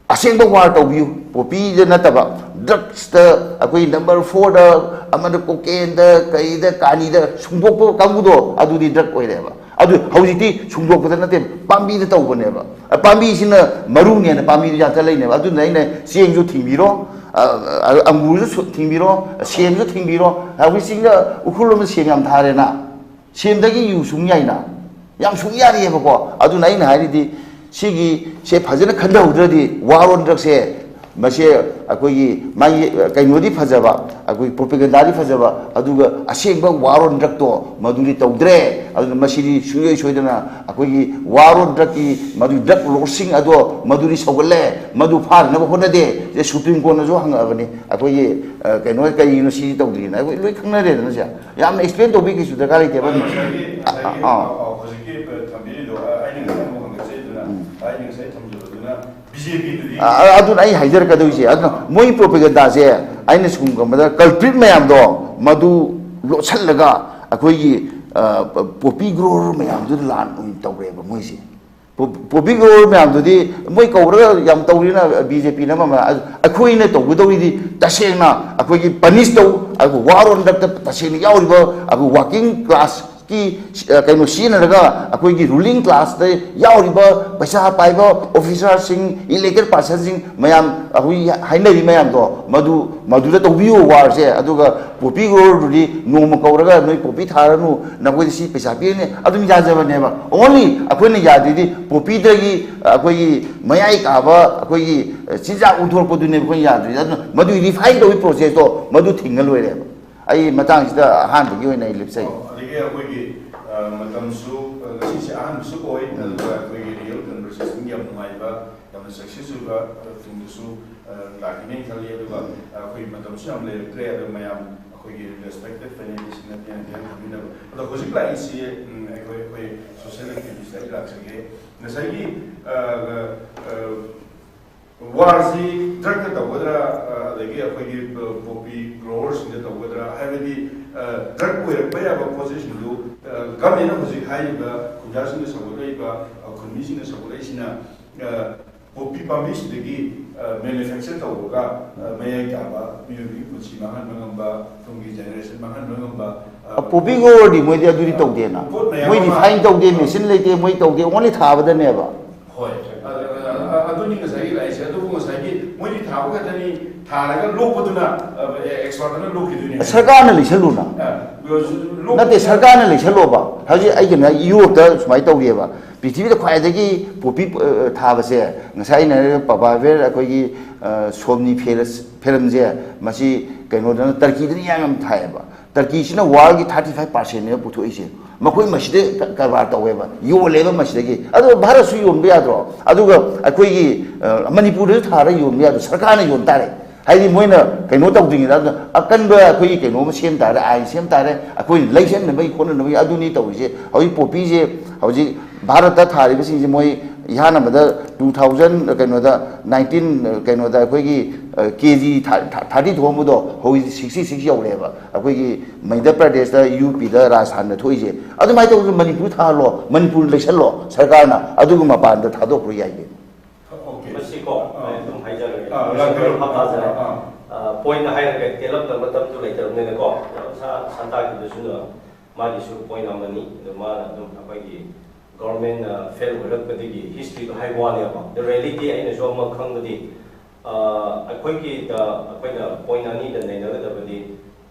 असेंग वार तौबियु ꯄꯣꯄꯤꯗ ꯅꯠꯇꯕ ꯗ꯭ꯔꯛꯁꯇ ꯑꯩꯈꯣꯏ number 4ꯗ ꯑꯃꯗ ꯀꯣꯀꯦꯟꯗ ꯀꯩꯗ ꯀꯥꯅꯤꯗ ꯁꯨꯡꯗꯣꯛꯄ ꯀꯥꯡꯕꯨꯗꯣ ꯑꯗꯨꯗꯤ drug ꯑꯣꯏꯔꯦꯕ ꯑꯗꯨ ꯍꯧꯖꯤꯛꯇꯤ ꯁꯨꯡꯗꯣꯛꯄꯗ ꯅꯠꯇꯦ ꯄꯥꯝꯕꯤꯗ ꯇꯧꯕꯅꯦꯕ ꯄꯥꯝꯕꯤꯁꯤꯅ ꯃꯔꯨꯅꯦꯅ ꯄꯥꯝꯕꯤꯗꯨ ꯌꯥꯟꯊꯠꯂꯛꯏꯅꯦꯕ ꯑꯗꯨꯅ ꯑꯩꯅ ꯆꯦꯡꯁꯨ ꯊꯤꯡꯕꯤꯔꯣ ꯑꯪꯒꯨꯔꯁꯨ ꯊꯤꯡꯕꯤꯔꯣ ꯁꯦꯝꯁꯨ ꯊꯤꯡꯕꯤꯔꯣ ꯍꯧꯖꯤꯛ ꯆꯤꯡꯗ ꯎꯈ꯭ꯔꯨꯜ ꯑꯃ ꯁꯦꯝ ꯌꯥꯝ ꯊꯥꯔꯦꯅ ꯁꯦꯝꯗꯒꯤ ꯌꯨ ꯁꯨꯡ ꯌꯥꯏꯅ ꯌꯥꯝ ꯁꯨꯡ ꯌꯥꯔꯤꯑꯕꯀꯣ ꯑꯗꯨꯅ ꯑꯩꯅ ꯍꯥꯏꯔꯤꯗꯤ ꯁꯤꯒꯤꯁꯦ ꯐꯖꯅ ꯈꯟꯊꯍꯧꯗ꯭ꯔꯗꯤ ꯋꯥꯔꯣꯟ ꯗ꯭ꯔꯛꯁꯦ ꯃꯁꯤ ꯑꯩꯈꯣꯏꯒꯤ ꯃꯥꯒꯤ ꯀꯩꯅꯣꯗꯤ ꯐꯖꯕ ꯑꯩꯈꯣꯏ ꯄ꯭ꯔꯣꯄꯦꯒꯦꯟꯗꯥꯗꯤ ꯐꯖꯕ ꯑꯗꯨꯒ ꯑꯁꯦꯡꯕ ꯋꯥꯔꯣꯟ ꯗ꯭ꯔꯛꯇꯣ ꯃꯗꯨꯗꯤ ꯇꯧꯗ꯭ꯔꯦ ꯑꯗꯨꯅ ꯃꯁꯤꯗꯤ ꯁꯨꯡꯁꯣꯏ ꯁꯣꯏꯗꯅ ꯑꯩꯈꯣꯏꯒꯤ ꯋꯥꯔꯣꯟ ꯗ꯭ꯔꯛꯀꯤ ꯃꯗꯨ ꯗ꯭ꯔꯛ ꯂꯣꯔꯁꯤꯡ ꯑꯗꯣ ꯃꯗꯨꯗꯤ ꯁꯧꯒꯠꯂꯦ ꯃꯗꯨ ꯐꯥꯅꯅꯕ ꯍꯣꯠꯅꯗꯦ ꯁꯨꯄ꯭ꯔꯤꯝ ꯀꯣꯔꯠꯅꯁꯨ ꯍꯪꯉꯛꯑꯕꯅꯤ ꯑꯩꯈꯣꯏꯒꯤ ꯀꯩꯅꯣ ꯀꯩꯒꯤꯅꯣ ꯁꯤ ꯇꯧꯗ꯭ꯔꯤꯅ ꯑꯩꯈꯣꯏ ꯂꯣꯏ ꯈꯪꯅꯔꯦꯗꯅ ꯁꯦ ꯌꯥꯝꯅ ꯑꯦꯛꯁꯄ꯭ꯂꯦꯟ ꯇꯧꯕꯤ ꯀꯩꯁꯨ ꯗꯔꯀꯥꯔ ꯂꯩꯇꯦꯕ
ꯍꯧꯖꯤꯛꯀꯤ ꯊꯝꯕꯤꯔꯤꯗꯣ ꯑꯩꯅ ꯉꯁꯥꯏ ꯑꯃꯨꯛ ꯍꯪꯒꯠꯆꯩꯗꯨꯅ ꯑꯩꯅ ꯉꯁꯥꯏ ꯊꯝꯖꯕꯗꯨꯅ BJPꯗꯨꯗꯤ
ꯑꯗꯨꯅ ꯑꯩ ꯍꯥꯏꯖꯔꯛꯀꯗꯣꯏꯁꯦ ꯑꯗꯨꯅ ꯃꯣꯏ ꯄ꯭ꯔꯣꯄꯦꯒꯦꯟꯗꯥꯁꯦ ꯑꯩꯅ ꯁꯨꯝ ꯈꯪꯕꯗ ꯀꯜꯄ꯭ꯔꯤꯠ ꯃꯌꯥꯝꯗꯣ ꯃꯗꯨ ꯂꯣꯠꯁꯤꯜꯂꯒ ꯑꯩꯈꯣꯏꯒꯤ ꯄꯣꯄꯤ ꯒ꯭ꯔꯣꯔ ꯃꯌꯥꯝꯗꯨꯗ ꯂꯥꯟ ꯑꯣꯏꯅ ꯇꯧꯔꯦꯕ ꯃꯣꯏꯁꯦ ꯄꯣꯄꯤ ꯒ꯭ꯔꯣꯔ ꯃꯌꯥꯝꯗꯨꯗꯤ ꯃꯣꯏ ꯀꯧꯔꯒ ꯌꯥꯝ ꯇꯧꯔꯤꯅ BJPꯅ ꯑꯃ ꯑꯩꯈꯣꯏꯅ ꯇꯧꯒꯗꯧꯔꯤꯗꯤ ꯇꯁꯦꯡꯅ ꯑꯩꯈꯣꯏꯒꯤ ꯄꯅꯤꯁ ꯇꯧ ꯑꯩꯈꯣꯏ ꯋꯥꯔꯣꯟꯗꯛꯇ ꯇꯁꯦꯡꯅ ꯌꯥꯎꯔꯤꯕ ꯑꯩꯈꯣꯏ ꯋꯥꯔꯀꯤꯡ ꯀ꯭ꯂꯥꯁ ꯀꯩꯅꯣ ꯁꯤꯖꯤꯟꯅꯔꯒ ꯑꯩꯈꯣꯏꯒꯤ ꯔꯨꯂꯤꯡ ꯀ꯭ꯂꯥꯁꯇ ꯌꯥꯎꯔꯤꯕ ꯄꯩꯁꯥ ꯄꯥꯏꯕ ꯑꯣꯐꯤꯁꯥꯔꯁꯤꯡ ꯏꯂꯦꯛꯇꯦꯠ ꯄꯥꯔꯁꯟꯁꯤꯡ ꯃꯌꯥꯝ ꯑꯩꯈꯣꯏ ꯍꯥꯏꯅꯔꯤ ꯃꯌꯥꯝꯗꯣ ꯃꯗꯨꯗ ꯇꯧꯕꯤꯌꯨ ꯋꯥꯔꯁꯦ ꯑꯗꯨꯒ ꯄꯣꯄꯤ ꯒ꯭ꯔꯣꯔꯗꯨꯗꯤ ꯅꯣꯡꯃ ꯀꯧꯔꯒ ꯅꯣꯏ ꯄꯣꯄꯤ ꯊꯥꯔꯅꯨ ꯅꯈꯣꯏꯗ ꯁꯤ ꯄꯩꯁꯥ ꯄꯤꯔꯅꯤ ꯑꯗꯨꯝ ꯌꯥꯖꯕꯅꯦꯕ ꯑꯣꯟꯂꯤ ꯑꯩꯈꯣꯏꯅ ꯌꯥꯗ꯭ꯔꯤꯗꯤ ꯄꯣꯄꯤꯗꯒꯤ ꯑꯩꯈꯣꯏꯒꯤ ꯃꯌꯥꯏ ꯀꯥꯕ ꯑꯩꯈꯣꯏꯒꯤ ꯆꯤꯟꯖꯥꯛ ꯑꯣꯟꯊꯣꯔꯛꯄꯗꯨꯅꯦꯕ ꯑꯩꯈꯣꯏꯅ ꯌꯥꯗ꯭ꯔꯤꯗꯤ ꯑꯗꯨꯅ ꯃꯗꯨ ꯔꯤꯐꯥꯏꯟ ꯇꯧꯕꯒꯤ ꯄ꯭ꯔꯣꯁꯦꯁꯇꯣ ꯃꯗꯨ ꯊꯤꯡꯉ ꯂꯣꯏꯔꯦꯕ ꯑꯩ ꯃꯇꯥꯡꯁꯤꯗ ꯑꯍꯥꯟꯕꯒꯤ ꯑꯣꯏꯅ ꯑꯩ ꯂꯦꯞꯆꯩ
ꯑꯗꯒꯤ ꯑꯩꯈꯣꯏꯒꯤ ꯃꯇꯝꯁꯨ ꯉꯁꯤꯁꯦ ꯑꯍꯥꯟꯕꯁꯨ ꯑꯣꯏ ꯑꯗꯨꯒ ꯑꯩꯈꯣꯏꯒꯤ ꯔꯤꯌꯦꯜ ꯀꯟꯚꯔꯁꯦꯁꯟ ꯌꯥꯝ ꯅꯨꯡꯉꯥꯏꯕ ꯌꯥꯝꯅ ꯁꯛꯁꯦꯁ ꯑꯣꯏꯕ ꯇꯨꯡꯗꯁꯨ ꯂꯥꯛꯈꯤꯅꯦꯅ ꯈꯜꯂꯤ ꯑꯗꯨꯒ ꯑꯩꯈꯣꯏ ꯃꯇꯝꯁꯨ ꯌꯥꯝ ꯂꯩꯔꯛꯇ꯭ꯔꯦ ꯑꯗꯨ ꯃꯌꯥꯝ ꯑꯩꯈꯣꯏꯒꯤ ꯔꯦꯁꯄꯦꯛꯇꯦꯠ ꯄꯦꯅꯦꯂꯤꯁꯤꯡꯅ ꯙ꯭ꯌꯥꯟ ꯊꯝꯕꯤꯅꯕ ꯑꯗꯣ ꯍꯧꯖꯤꯛ ꯂꯥꯛꯏꯁꯤ ꯑꯩꯈꯣꯏ ꯁꯣꯁꯤꯌꯦꯜ ꯑꯦꯛꯇꯤꯚꯤꯁꯇ ꯑꯩ ꯂꯥꯛꯆꯒꯦ ꯉꯁꯥꯏꯒꯤ ꯋꯥꯔꯁꯤ ꯗ꯭ꯔꯛꯇ ꯇꯧꯒꯗ꯭ꯔꯥ ꯑꯗꯒꯤ ꯑꯩꯈꯣꯏꯒꯤ ꯄꯣꯄꯤ ꯒ꯭ꯔꯣꯋꯔꯁꯤꯡꯗ ꯇꯧꯒꯗ꯭ꯔꯥ ꯍꯥꯏꯕꯗꯤ ꯗ꯭ꯔꯛ ꯑꯣꯏꯔꯛꯄ ꯌꯥꯕ ꯄꯣꯠꯆꯩꯁꯤꯡꯗꯨ ꯒꯃꯦꯟꯅ ꯍꯧꯖꯤꯛ ꯍꯥꯏꯔꯤꯕ ꯈꯨꯟꯖꯥꯁꯤꯡꯅ ꯁꯧꯒꯠꯂꯛꯏꯕ ꯈꯨꯟꯃꯤꯁꯤꯡꯅ ꯁꯧꯒꯠꯂꯛꯏꯁꯤꯅ ꯄꯣꯄꯤ ꯄꯥꯝꯕꯤꯁꯤꯗꯒꯤ ꯃꯦꯅꯨꯐꯦꯛꯆꯔ ꯇꯧꯔꯒ ꯃꯌꯥꯏ ꯀꯥꯕ ꯃꯤꯑꯣꯏꯕꯒꯤ ꯄꯨꯟꯁꯤ ꯃꯥꯡꯍꯟꯕ ꯉꯝꯕ ꯇꯨꯡꯒꯤ ꯖꯦꯅꯦꯔꯦꯁꯟ ꯃꯥꯡꯍꯟꯕ ꯉꯝꯕ
ꯄꯣꯄꯤ ꯒ꯭ꯔꯣꯋꯔꯗꯤ ꯃꯣꯏꯗꯤ ꯑꯗꯨꯗꯤ ꯇꯧꯗꯦꯅ ꯃꯣꯏ ꯔꯤꯐꯥꯏꯟ ꯇꯧꯗꯦ ꯃꯦꯆꯤꯟ ꯂꯩꯇꯦ ꯃꯣꯏ ꯇꯧꯗꯦ ꯑꯣꯟꯂꯤ ꯊꯥꯕꯗꯅꯦꯕ
ꯍꯣꯏ ꯑꯗꯨꯅꯤ ꯉꯁꯥꯏꯒꯤ ꯂꯥꯛꯏꯁꯦ ꯑꯗꯨꯕꯨ ꯉꯁꯥꯏꯒꯤ ꯃꯣꯏꯗꯤ ꯊꯥꯕ ꯈꯛꯇꯅꯤ ꯊꯥꯔꯒ ꯂꯣꯛꯄꯗꯨꯅ ꯑꯦꯛꯁꯄꯥꯔꯠꯅ ꯂꯣꯛꯈꯤꯗꯣꯏꯅꯤ
ꯁꯔꯀꯥꯔꯅ ꯂꯩꯁꯜꯂꯨꯅ ꯅꯠꯇꯦ ꯁꯔꯀꯥꯔꯅ ꯂꯩꯁꯜꯂꯣꯕ ꯍꯧꯖꯤꯛ ꯑꯩꯒꯤꯅ ꯌꯨꯔꯣꯞꯇ ꯁꯨꯃꯥꯏꯅ ꯇꯧꯔꯤꯑꯕ ꯄ꯭ꯔꯤꯊꯤꯕꯤꯗ ꯈ꯭ꯋꯥꯏꯗꯒꯤ ꯄꯣꯄꯤ ꯊꯥꯕꯁꯦ ꯉꯁꯥꯏ ꯑꯩꯅ ꯄꯥꯄꯥꯚꯦꯔ ꯑꯩꯈꯣꯏꯒꯤ ꯁꯣꯝꯅꯤ ꯐꯦꯔꯝꯁꯦ ꯃꯁꯤ ꯀꯩꯅꯣꯗꯅ ꯇꯔꯀꯤꯗꯅ ꯌꯥꯝ ꯊꯥꯏꯑꯕ ꯇꯔꯀꯤꯁꯤꯅ ꯋꯥꯔꯜꯒꯤ 35% ꯄꯨꯊꯣꯛꯏꯁꯦ ꯃꯈꯣꯏ ꯃꯁꯤꯗ ꯀꯔꯕꯥꯔ ꯇꯧꯋꯦꯕ ꯌꯣꯜꯂꯦꯕ ꯃꯁꯤꯗꯒꯤ ꯑꯗꯣ ꯚꯥꯔꯠꯁꯨ ꯌꯣꯟꯕ ꯌꯥꯗ꯭ꯔꯣ ꯑꯗꯨꯒ ꯑꯩꯈꯣꯏꯒꯤ ꯃꯅꯤꯄꯨꯔꯗꯁꯨ ꯊꯥꯔꯒ ꯌꯣꯟꯕ ꯌꯥꯗ꯭ꯔꯣ ꯁꯔꯀꯥꯔꯅ ꯌꯣꯟ ꯇꯥꯔꯦ ꯍꯥꯏꯗꯤ ꯃꯣꯏꯅ ꯀꯩꯅꯣ ꯇꯧꯗ꯭ꯔꯤꯉꯩꯗ ꯑꯗꯨꯅ ꯑꯀꯟꯕ ꯑꯩꯈꯣꯏꯒꯤ ꯀꯩꯅꯣꯝꯃ ꯁꯦꯝ ꯇꯥꯔꯦ ꯑꯥꯏꯟ ꯁꯦꯝ ꯇꯥꯔꯦ ꯑꯩꯈꯣꯏꯅ ꯂꯩꯁꯟꯅꯕꯒꯤ ꯈꯣꯠꯅꯅꯕꯒꯤ ꯑꯗꯨꯅꯤ ꯇꯧꯔꯤꯁꯦ ꯍꯧꯖꯤꯛ ꯄꯣꯄꯤꯁꯦ ꯍꯧꯖꯤꯛ ꯚꯥꯔꯠꯇ ꯊꯥꯔꯤꯕꯁꯤꯡꯁꯦ ꯃꯣꯏ इहान 2000 कनोदा 19 कनोदा अखोगी केजी 30 थोमदो हो 66 यौरेबा अखोगी मध्य प्रदेश दा यूपी दा राजस्थान दा थोइजे अदुमाय तो मणिपुर थालो मणिपुर लेसलो सरकार ना अदुगु मपान दा थादोक्रो याइगे
ओके मसिको तुम हाइजर point हाइरगे तेलप दा मतम तो लेतरने को सा संता की दुसुनो मागी सु point amani मा दम अखोगी government fail with history to high one. The reality I know more Kangadi a quickie the point I need and the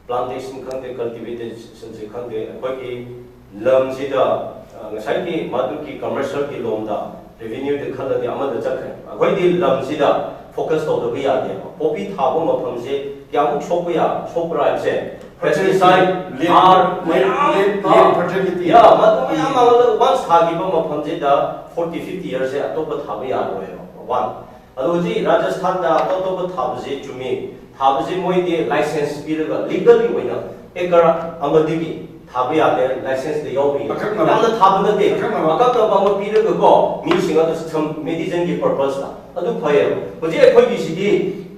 plantation country cultivated since the country a quickie learn sida Saki Maduki commercial kilomda revenue the color the Amada Jaka. A quickie learn sida focused on the Via Poppy Tabum of Pomse, Yamu Chopia, Chopra said. Pesticide, fertility. Yeah, once Hagibam of Panjida 40-50 years ago, Tabia one. Aluji Rajasthan, the Autoba Tabzi to me, Tabzi Moidi license legally winner, Ekara Amadigi, Tabia, license the Yobi. Another Tabana day, Akaka Peter go, musing on some medicine purpose. Adu Paya, but here,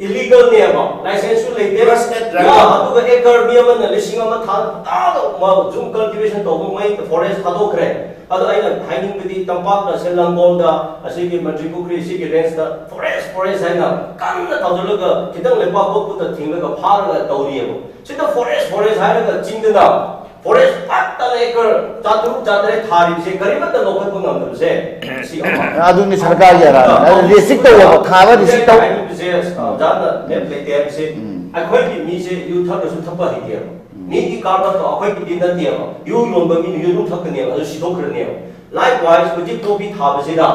illegal neba license su leite
Plus at
ya adu ga acre mi amana lising ama tha ta ma zoom cultivation to mai forest thado kre adu aina hiding bidi tampak da selangol da asigi manjipukri sigi range da forest haina kanna tawjulaga kitang lepa ko puta thinglaga pharaga tawriye sida forest haina jingdana forest patta acre chadre thari se garima da lokal ko namdu se si ama
aduni sarkar yara district to khaba district to
jana net leite se akhoi ki mi se yu thak su thapa hi dia ni ki karba to akhoi ki din da dia yu lomba mi yu nu thak ne adu sidok ne likewise kuji popi thaba se da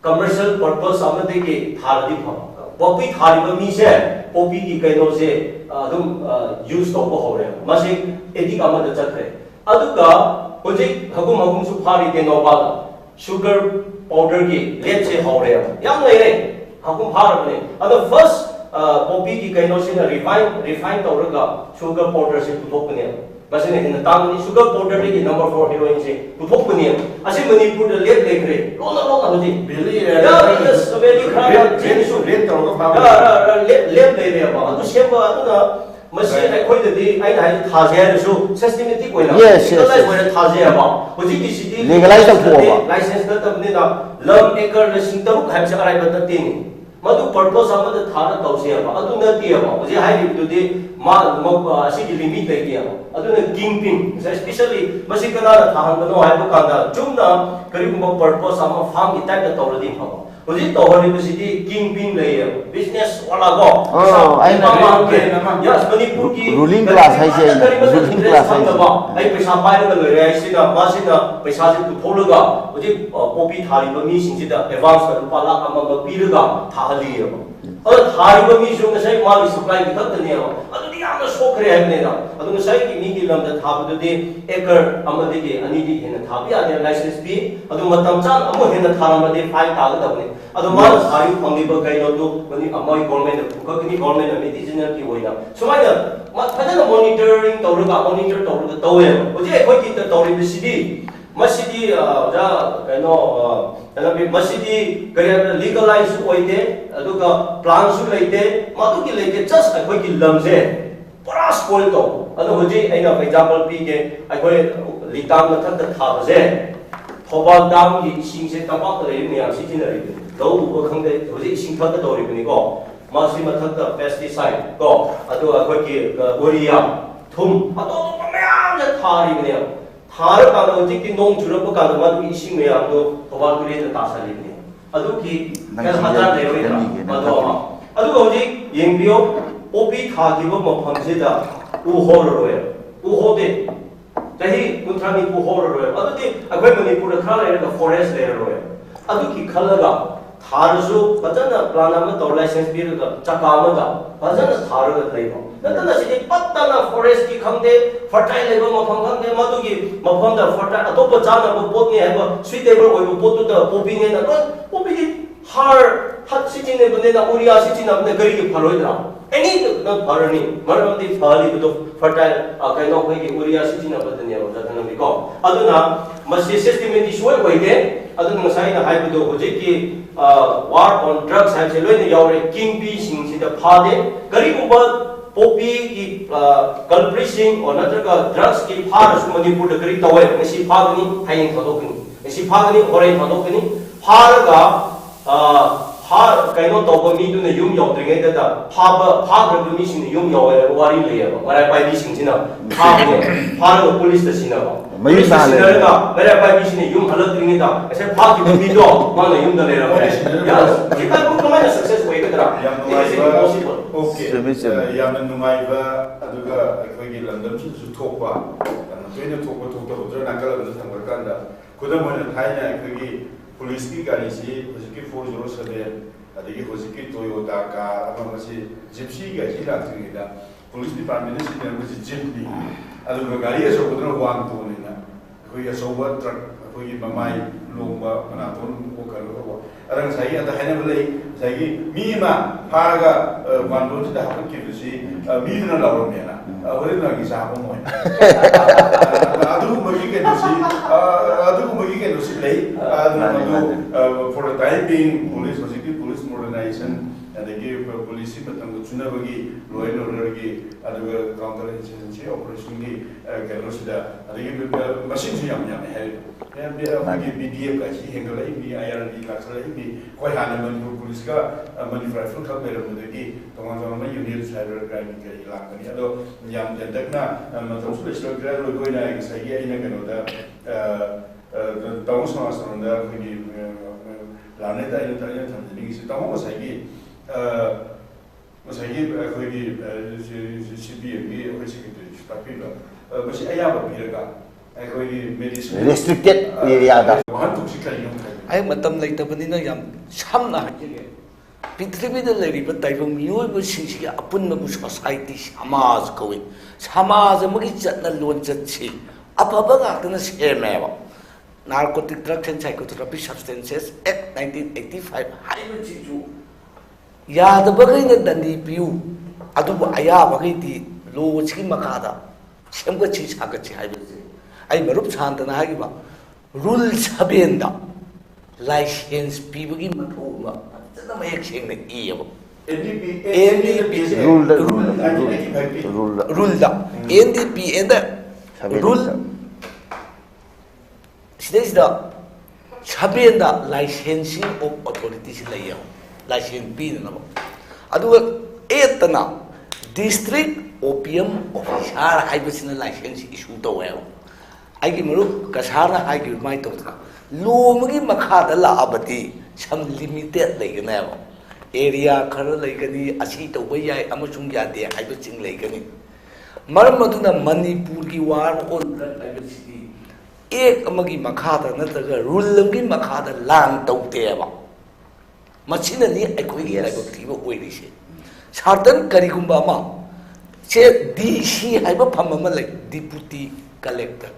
commercial purpose amade ki tharadi pha popi thari ba mi se popi ki kaino se adum use to ko hore mase edik amada chakre aduga kuji hagum su phari de no ba sugar powder ki let se hore yam nei re hagum phar ne adu first popi ki kaino se na refine tawraga sugar powder se puthokne masine in tang ni sugar powder ki number 4 heroin se puthokne ase manipur da let lekre lona hoji
Billy
yes very crowd
Red
let le ba adu sheba adu na masi akhoi da di ai na thaje ya su systematic wena
Yes.
wena thaje ya ba hoji ki city
Legalize to ba
license da tab ne na lam acre lising taruk hai sa arai ba tin madu purpose amada thara tawse ba adu na ti ba hoji hai ri di ma asi ki limit dai ti ba adu na kingpin especially masi kana thahan no hai ba ka da jumna kari mo purpose ama farm ki type da tawradi ba hoji tawhari basidi kingpin lai business wala go
I know.
yes manipur ki
Ruling class hai se ruling class hai se
ai paisa pai ga loi ai sina masina paisa ji tu tholaga hoji popi thari ba mi sing ji da advance ka rupa lakh ama ba piraga thali ya adu thari ba mi su ngai ma supply ki thak ne ya adu di amna sokre hai ne na adu ngai ki ni ki lam da thab du de acre ama de ki ani di hena thabi ya license bi adu matam chan amu hena thara ma de fine ta ga da ne adu ma thari phangi ba kai no tu mani amai government ka ni government na medicinal ki hoina sumai da ma phajana monitoring monitor tawe hoji khoi ki ta tawri bisidi masidi ja kaino kana bi masidi kariya legalize oide aduga plan su leite madu ki leite just khoi ki lamje pura spoil to adu hoji aina for example pi ke khoi litam na thak tha baje thobal dam ki sing se tapak ta re ne ya si tin re lo bu khang de hoji sing thak ta tori ni ko masi mathak ta pesticide ko adu khoi ki urea thum adu mayam ja thari ne thar ka da hoji ki nong churap ka da madu ising me am do thobal kure da ta sa ni adu ki ka hazar le ro adu adu hoji yengbio opi tha ki bo mapham se da u hor ro u ho de tahi kunthani u hor ro adu ti akhoi manipur da khara le forest le ro adu ki khalaga tharasu bajana plan ama to license bi ga chaka ma ga bajana tharaga leibo natana sidi pattana forest ki khangde fertile lebo mapham khangde madu ki mapham da fertile atopa jana bo pot ni haba suitable oi pot tu da popi ne na popi ki har hat siti ne bune na uria siti na bune gari ki phaloi da any na pharani maram di phali bu fertile kai no kai ki uria siti na badane ro jatana bi ko aduna masi system di suai wai de aduna sai na hai bu do hoje ki war on drugs hai se loi ne yaure king pi sing si da phade gari bu ba popi ki culprit or natraga drugs ki phar su manipur da gari tawai ngasi phagni hain thadokni ngasi phagni orai thadokni pharaga har kaino toba mi du ne yum yaw dringe da phag mi sing yum yaw wari le ya marai pai mi sing sina phag police da sina
mai sa le
ga marai pai mi sing yum halat dringe da ase phag ki mi do ma na yum da le ra ya ki ka ko ma success way ga
Yang
it is impossible
okay yang nungai ba aduga akhoi gi landam su thokpa kana thokpa hodra nakala ba thangwa kanda kudam mo thaina akhoi gi police ki gari si hojiki 407 adigi hojiki Toyota ka ama masi gypsy ga ji la trinida police department si ne masi jeepney aduga gari aso kudra wang to ni na akhoi aso ba truck akhoi gi mamai lomba manaton ko kalo ko arang sai ata hena belai sai mi ma phaga wando da hapan ki si mi na la ro mena ore na gi sa ko mo adu magi ke si lei for the time being police modernization and they give police policy matang chunabagi law and order gi aduga counter insurgency operation gi kano sida adigi machine su yam hel ya bi BDF ka chi hengala bi IRD ka sala bi koi hana man police ka man rifle ka bera mudagi tonga tonga unit cyber crime ki ilakani ado yam jadakna matang su special grade lo goina gi sai ina kano da tonga sama da ki lane da ina tanya thamni gi tonga ko sai gi masai gi CBM gi ko secretary stapila basi ayaba biraga
restricted area da
ai matam leitabani na yam samna hajige prithivida leiriba taibang miyoi bu singsi apun bu society samaj kawi samaj amagi chatna lon chatsi apaba gakna semeba narcotic drugs and psychotropic substances act 1985 haiba chiju yadabagai na dandi piu adubu ayaba gai di lo chi makada semga chi saga chi haiba ai marup santana hagiba rule 7 da license pibagi mathuma tana mayek sengna iyaba rule da NDP and rule sidais da 7 da licensing of authorities layo license p na aduga 8 na district opium officer haibasina license issue tawel aigi marup kasara aigi mai tawta lomagi makhada la abati some limited laigana area khara laigani asi tawba yai amasung yade haiba ching laigani maram maduna manipur gi war on laigasi ek amagi makhada nataga rulungi makhada lang tawteba machina ni aikoi gi laiba thiba oirisi sardan karigumba ma che DC haiba phamama lai deputy collector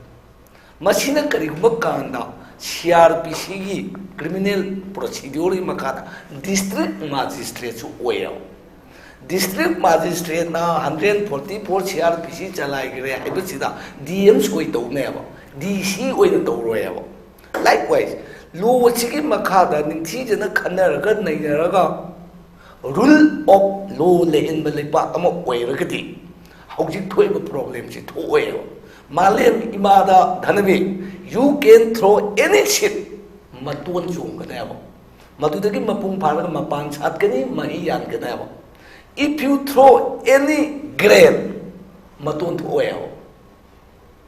machina karigumba kanda CRPC gi criminal procedure makada district magistrate su oya district magistrate na 144 CRPC chalai gre haiba sida DM soi tawne ba DC oina tawroya ba likewise lo chigi makada ningthi jana khanaraga nainaraga rule of law le in balipa ama oiragati hojik thoiba problem si thoya malem imada dhanabi you can throw any shit matun chungkanaba madudagi mapung pharaga mapan satkani mahi yankanaba if you throw any grain matun thoya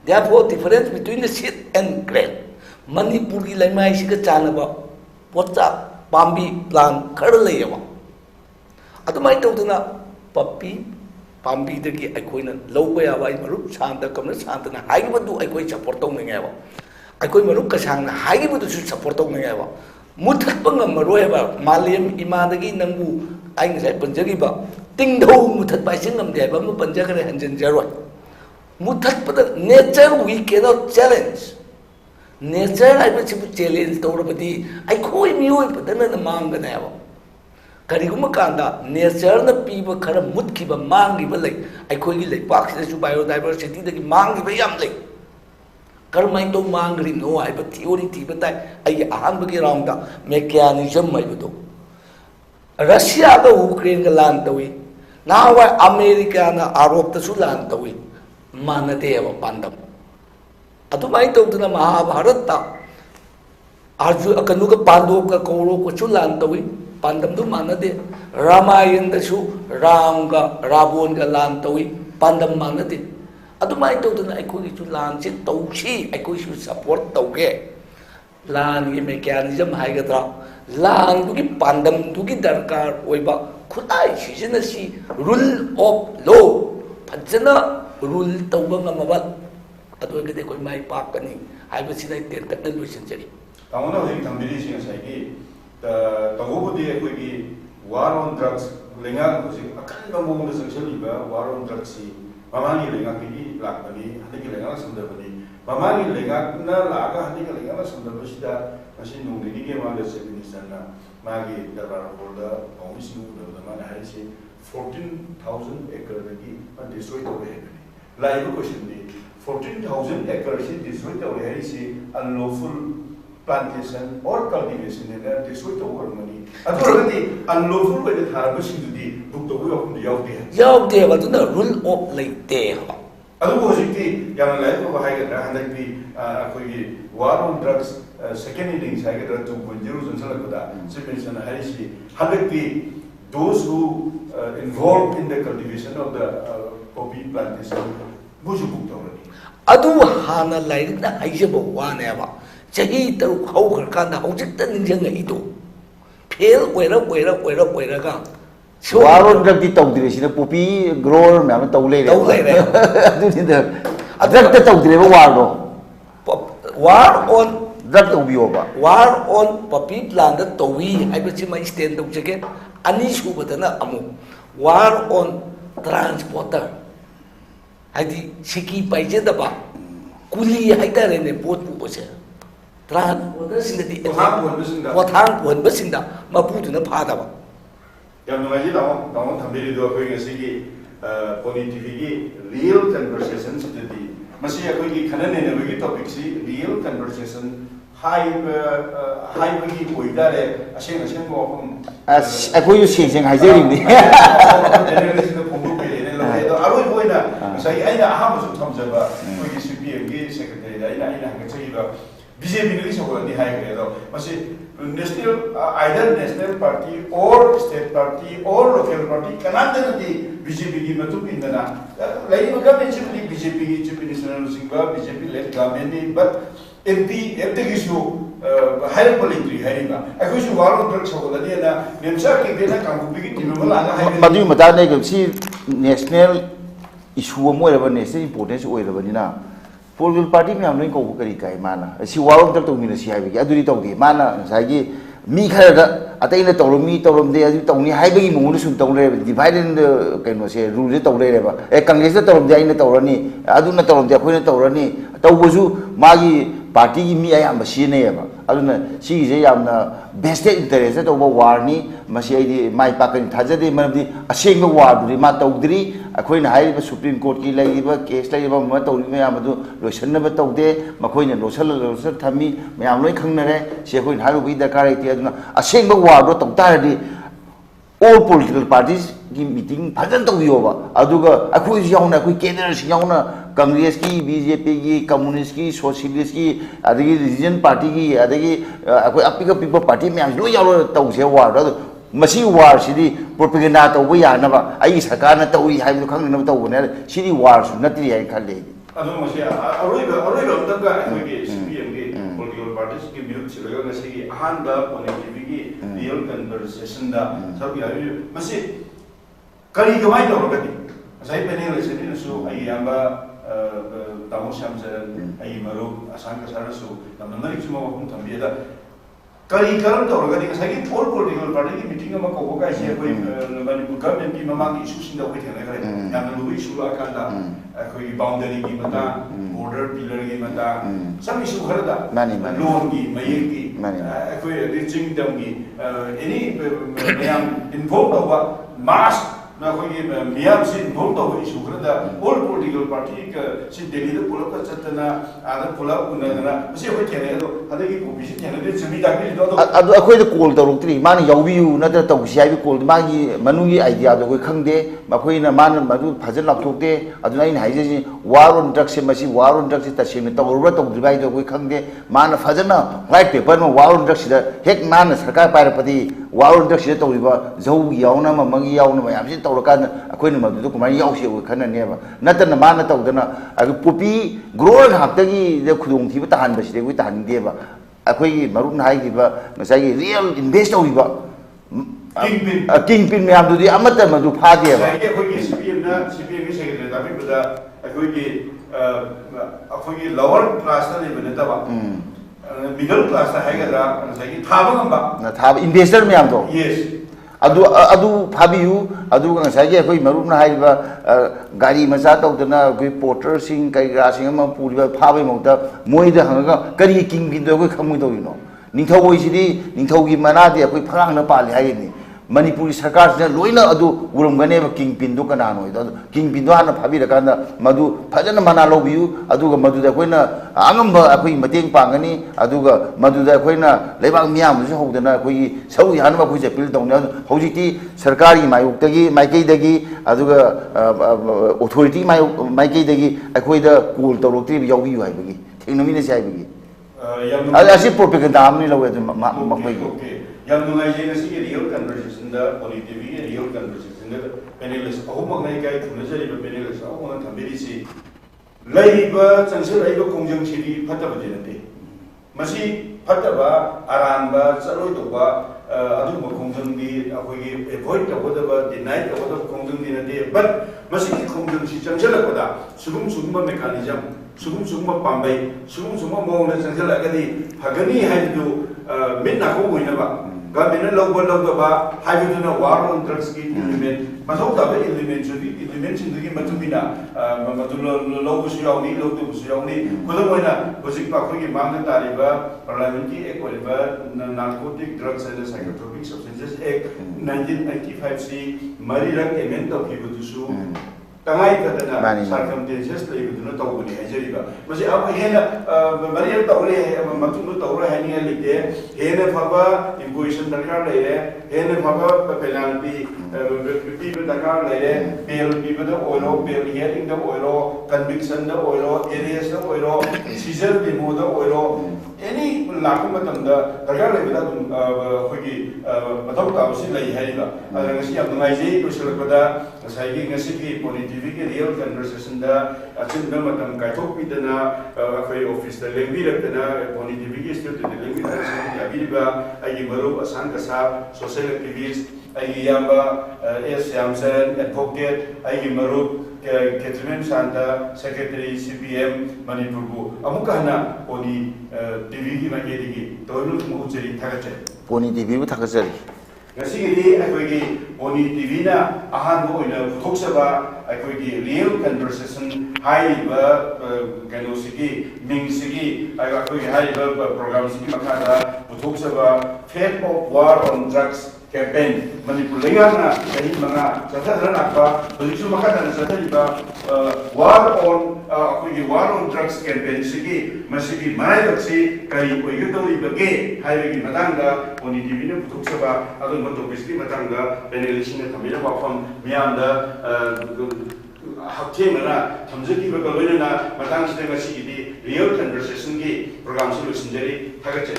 therefore difference between the shit and grain manipur gi laimai siga chanaba potcha pambi plant khara layaba adumai tawduna papi pambi dagi aikoina lawba yaba ai marup santa kamna santana haibadu aikoi support tawngengaba aikoi marup kasangna haibadu su support tawngengaba muthakpa ngamaroi malem imadagi nangbu ai ngai panjagi ba tingdau muthatpa singam de ba mu panjagare hanjan jaroi muthakpa nature we cannot challenge nature ai ba chibu challenge tawrabadi aikoi mioi padana na mangana yaba kariguma kanda nature na piba khara mutkiba mangiba lai aikoi gi lai pak se biodiversity dagi mangiba yam lai karmai to mangri no ai ba theory ti batai ai ahan bagi round da mechanism mai budo Russia ga Ukraine ga lan tawi na wa America na Europe ta su lan tawi manate ba pandam atu mai to duna Mahabharata ta arju akanu ga Pandava ga Kaurava ko su lan tawi pandam du manade Ramayan da su Ram ga Ravon ga lan tawi pandam manade adumai tawduna aikoi su lan si tawsi aikoi su support tawge lan gi mechanism haigadra lan du gi pandam du gi darkar oiba khudai sijina si rule of law phajana rule tawba ngamaba adoi gede koi mai pakani haiba sidai ten takna luisin jari
tamona hoi thambiri sing sai gi tawbudi aikoi gi war on drugs lenga ko si akan bamong da sangsaliba war on drugs si Mamani lenga kini lakbani, hati ki lenga sundarbani. Mamani lenga na laga hati ki lenga sundarbani sida masih nunggu ni dia mana se minister na magi darbar holda komis nunggu da mana hari se 14,000 acre lagi man destroy to hai. Live question ni 14,000 acre se destroy to hari se unlawful plantation or cultivation in a district over money. Authority unlawful by the harvesting to the book the way of the Yaudi.
Yaudi, but the rule of like there.
Otherwise, young life of a higher hand, war on drugs, second innings, I get 2.0 and Salakuda, Simmons and Harishi, 100 those who involved in the cultivation of the poppy plantation, Bushu booked already.
Adu Hana like the Hajabo one ever. Jahi the Hoker can the object and Jangaito. Pale, where gone.
Waron drug di tàu thì nó pupi grower mà nó tàu lên đấy. Tôi tin được. Drug cái tàu thì nó war rồi.
War on
drug tàu bio ba.
War on puppy plant the towi. I will see my stand up again. Anish ubadana amu. War on transporter. Hadi siki paije da ba. Kuli haita rene boat pu se. Transporter sindati. Wathang pon basinda mapu tu na phada ba.
Yang mengaji dalam tampil itu aku ingat segi politik real conversation seperti masih aku ingat kanan ini bagi topik si real conversation high bagi poida le asyik kau
aku itu sing hajar ini.
Generasi itu punggu pilih ni lalu itu alu poida saya ini aham masuk tamzah ba bagi CPM bagi sekretari ini hanya cakap BJP ni semua ni high kerja masih national either national party or state party or local party kananda di BJP ki matu pindana lain government simply BJP ki chief minister singba BJP led government ni but MP issue higher politics hariba aku su waro drug saboda ni na nemsa ki bena kambu bi ki timala na high
Madu mata ni si national issue mo era national importance o era na political party में हमने को करी काय माना ऐसी वारों तक तो मिले सी हाई भी अधूरी तो दी माना साइकी मी खर अतः इन तौर मी तौर में दे अधूरी तो नहीं हाई भी मुंगने सुन तौर ले डिवाइडेड कहीं से रूल से तौर ले बा एक कांग्रेस से तौर में इन तौर नहीं अधूरी तौर में कोई तौर नहीं तो वो जो मागी पार्टी की मी आया मशीन है बा अधूरी सी जे यामना vested interest तो वो वार नहीं मशीन ये माई पाकन था जब मतलब अशेंग में वार दूरी मात उधरी अखोई न हाई सुप्रीम कोर्ट की लगी बा केस लगी बा मत उधरी में याम तो लोशन न बत उधे मखोई न लोशन थमी में याम लोई खंग न रहे शेखोई न हाई वो भी दरकार है तो अशेंग में वार दो तौता है all political parties की meeting भजन तो भी होगा अदुगा अखोई जाऊना कोई केंद्र से जाऊना कांग्रेस की बीजेपी की कम्युनिस्ट की सोशलिस्ट की अदगी रीजन पार्टी की अदगी अखोई अपिक पीपल पार्टी में आजलो यारो तो से वार दो मसी वार सिदी प्रोपेगेंडा तो वो यार नबा आई सरकार न तो ही हाई तो खंग न तो वो ने सिदी वार सुनती है खाली
अदु मसी अरोई तक का कोई सीपीएम के political parties की म्यूट से लगा नसी की आहान दा पॉलिटिक की real conversation दा सब यार मसी करी कमाई तो रखती saya pengen leseni su ai amba tamu samsaran ai maru asang kasara su namnari cuma waktu tambiya da kari karam to ragani sai all political party ki meeting ma ko ka sia koi mani government ki mamang issue sinda koi thena kare yang lu issue la kan da koi boundary ki mata border pillar ki mata sam issue khar da loan ki maye ki koi reaching dam ki any mayam involved over mass ना कोई मियाँ से involve हो issue करता all political party का से दिल्ली तो पुलाव का चट्टना आधा पुलाव उन्हें उसे कोई कहने तो आधे की कोशिश कहने तो जमीन दाखिल तो
अदु अखोई तो कॉल तरुक्तरी माने याउबियु नतर तौसियाई भी कॉल मागी मनुगी आइडिया तो कोई खंगदे मखोई ना मान मधु फजन लाथोकते अदुना इन हाइजे वार ऑन ड्रग्स से मसी वार ऑन ड्रग्स से तसेंग तौरुबा तौद्रिबाई तो कोई खंगदे मान फजन व्हाइट पेपर में वार ऑन ड्रग्स से हेक मान सरकार पायरपति वार ऑन ड्रग्स से तौरिबा जौ याउना ममंगी याउना मयाम से तौरकान अखोई न मधु कुमार याउसे कोई खननेबा नतर न मान तौदना अगु पुपी ग्रोर हाक्तगी जे खुदोंग थिबा ताहान बसिदे कोई ताहानदेबा अखोई मरुन हाइगिबा ngसाई रियल इन्वेस्ट तौरिबा किंग पिन में हम दुदी अमत मधु फादे
है अखोई की सीपीएम की सेक्रेटरी दाबी बदा अखोई की लोअर क्लास ने बनता middle class है गरा ngसाई थाबा गंबा
ना थाबा इन्वेस्टर में हम तो
yes
अदु फाबियु अदु ngसाई अखोई मरुन हाइबा गाड़ी मचा तौदना कोई पोर्टर सिंग कई रासिंग म पुरिबा फाबै मौता मोइदा हंगा करी किंग पिन दो कोई खमु दो नो निंथौई सिदी निंथौगी मनादे अखोई फरांग न पाले हाइनी Manipuri sarkar loina adu urumgane king pin do kana no king pin do hana phabi rakanda madu phajana mana lobiu aduga madu da koina angamba akoi mateng pangani aduga madu da koina lebak miyam su hodana koi sau yan ba koi je pil dong hojiti sarkari mayuktagi maikei dagi aduga authority maikei dagi akoi da cool tawrokti yawi haibagi thengnomina sai bagi asi propaganda amni lawe makai
yang mengaji nasi real conversation da politik real conversation da panelist aku mengenai kai thuna jadi panelist aku mengenai thambiri si laiba changsel laiba kongjang chiri phata bade nate masi phata ba aran ba chaloi to ba adu ma kongjang di akoi avoid to boda ba deny to boda kongjang di nate but masi kongjang si changsel ko da sugum sugum mechanism sugum sugum pambai sugum sugum mo na changsel agadi hagani haidu minna ko moina ba Government logo ba hydrogen war on drugs ki element masuk tabe element jadi element sindagi matubina matulo logo siyauni logo siyauni kodo moina bosik pa khogi mangna tariba parliament ki ekoliba narcotic drugs and psychotropic substances act 1995 si marirak element of hibutusu tangai kadana circumstances leibuduna tawbuni ajariba masi apa hena marirak tawle matulo tawle hani lite hena phaba imposition dakar leire hena phaba penalty people dakar leire bail people da oilo bail hearing da oilo conviction da oilo areas da oilo seizure demo da oilo any laku matam da dakar leire da khogi matam ta usi lai haiba ngasi am ngai ko selakada sai ngasi ki politic ki real conversation da achin da matam kai thok pidana khoi office da lengbi rakna politic ki state da lengbi da yabiba ai maru asan ka sa social activist ai yamba es yamsen advocate ai maru Catherine Santa secretary CPM Manipur bu amuka na poni TV ki magedi ki toinu mu cheri thagache
poni TV bu thagachari
ngasi akoigi poni TV na ahan bo ina phuthoksa akoigi real conversation hai ba kano sigi ming sigi akoigi hai ba program sigi makada phuthoksa fate of war on drugs campaign Manipur lenga kahi manga sadhara nakba position makada sadhara war on akoigi war on drugs campaign sigi masigi mai daksi kai oigi dori bage hai matanga poni TV na phuthoksa adu mato bisli matanga panelist ne thamira wafam miyanda hakthemana thamjaki ba kaloi na matang sida ngasi real conversation ki program solution jari thagache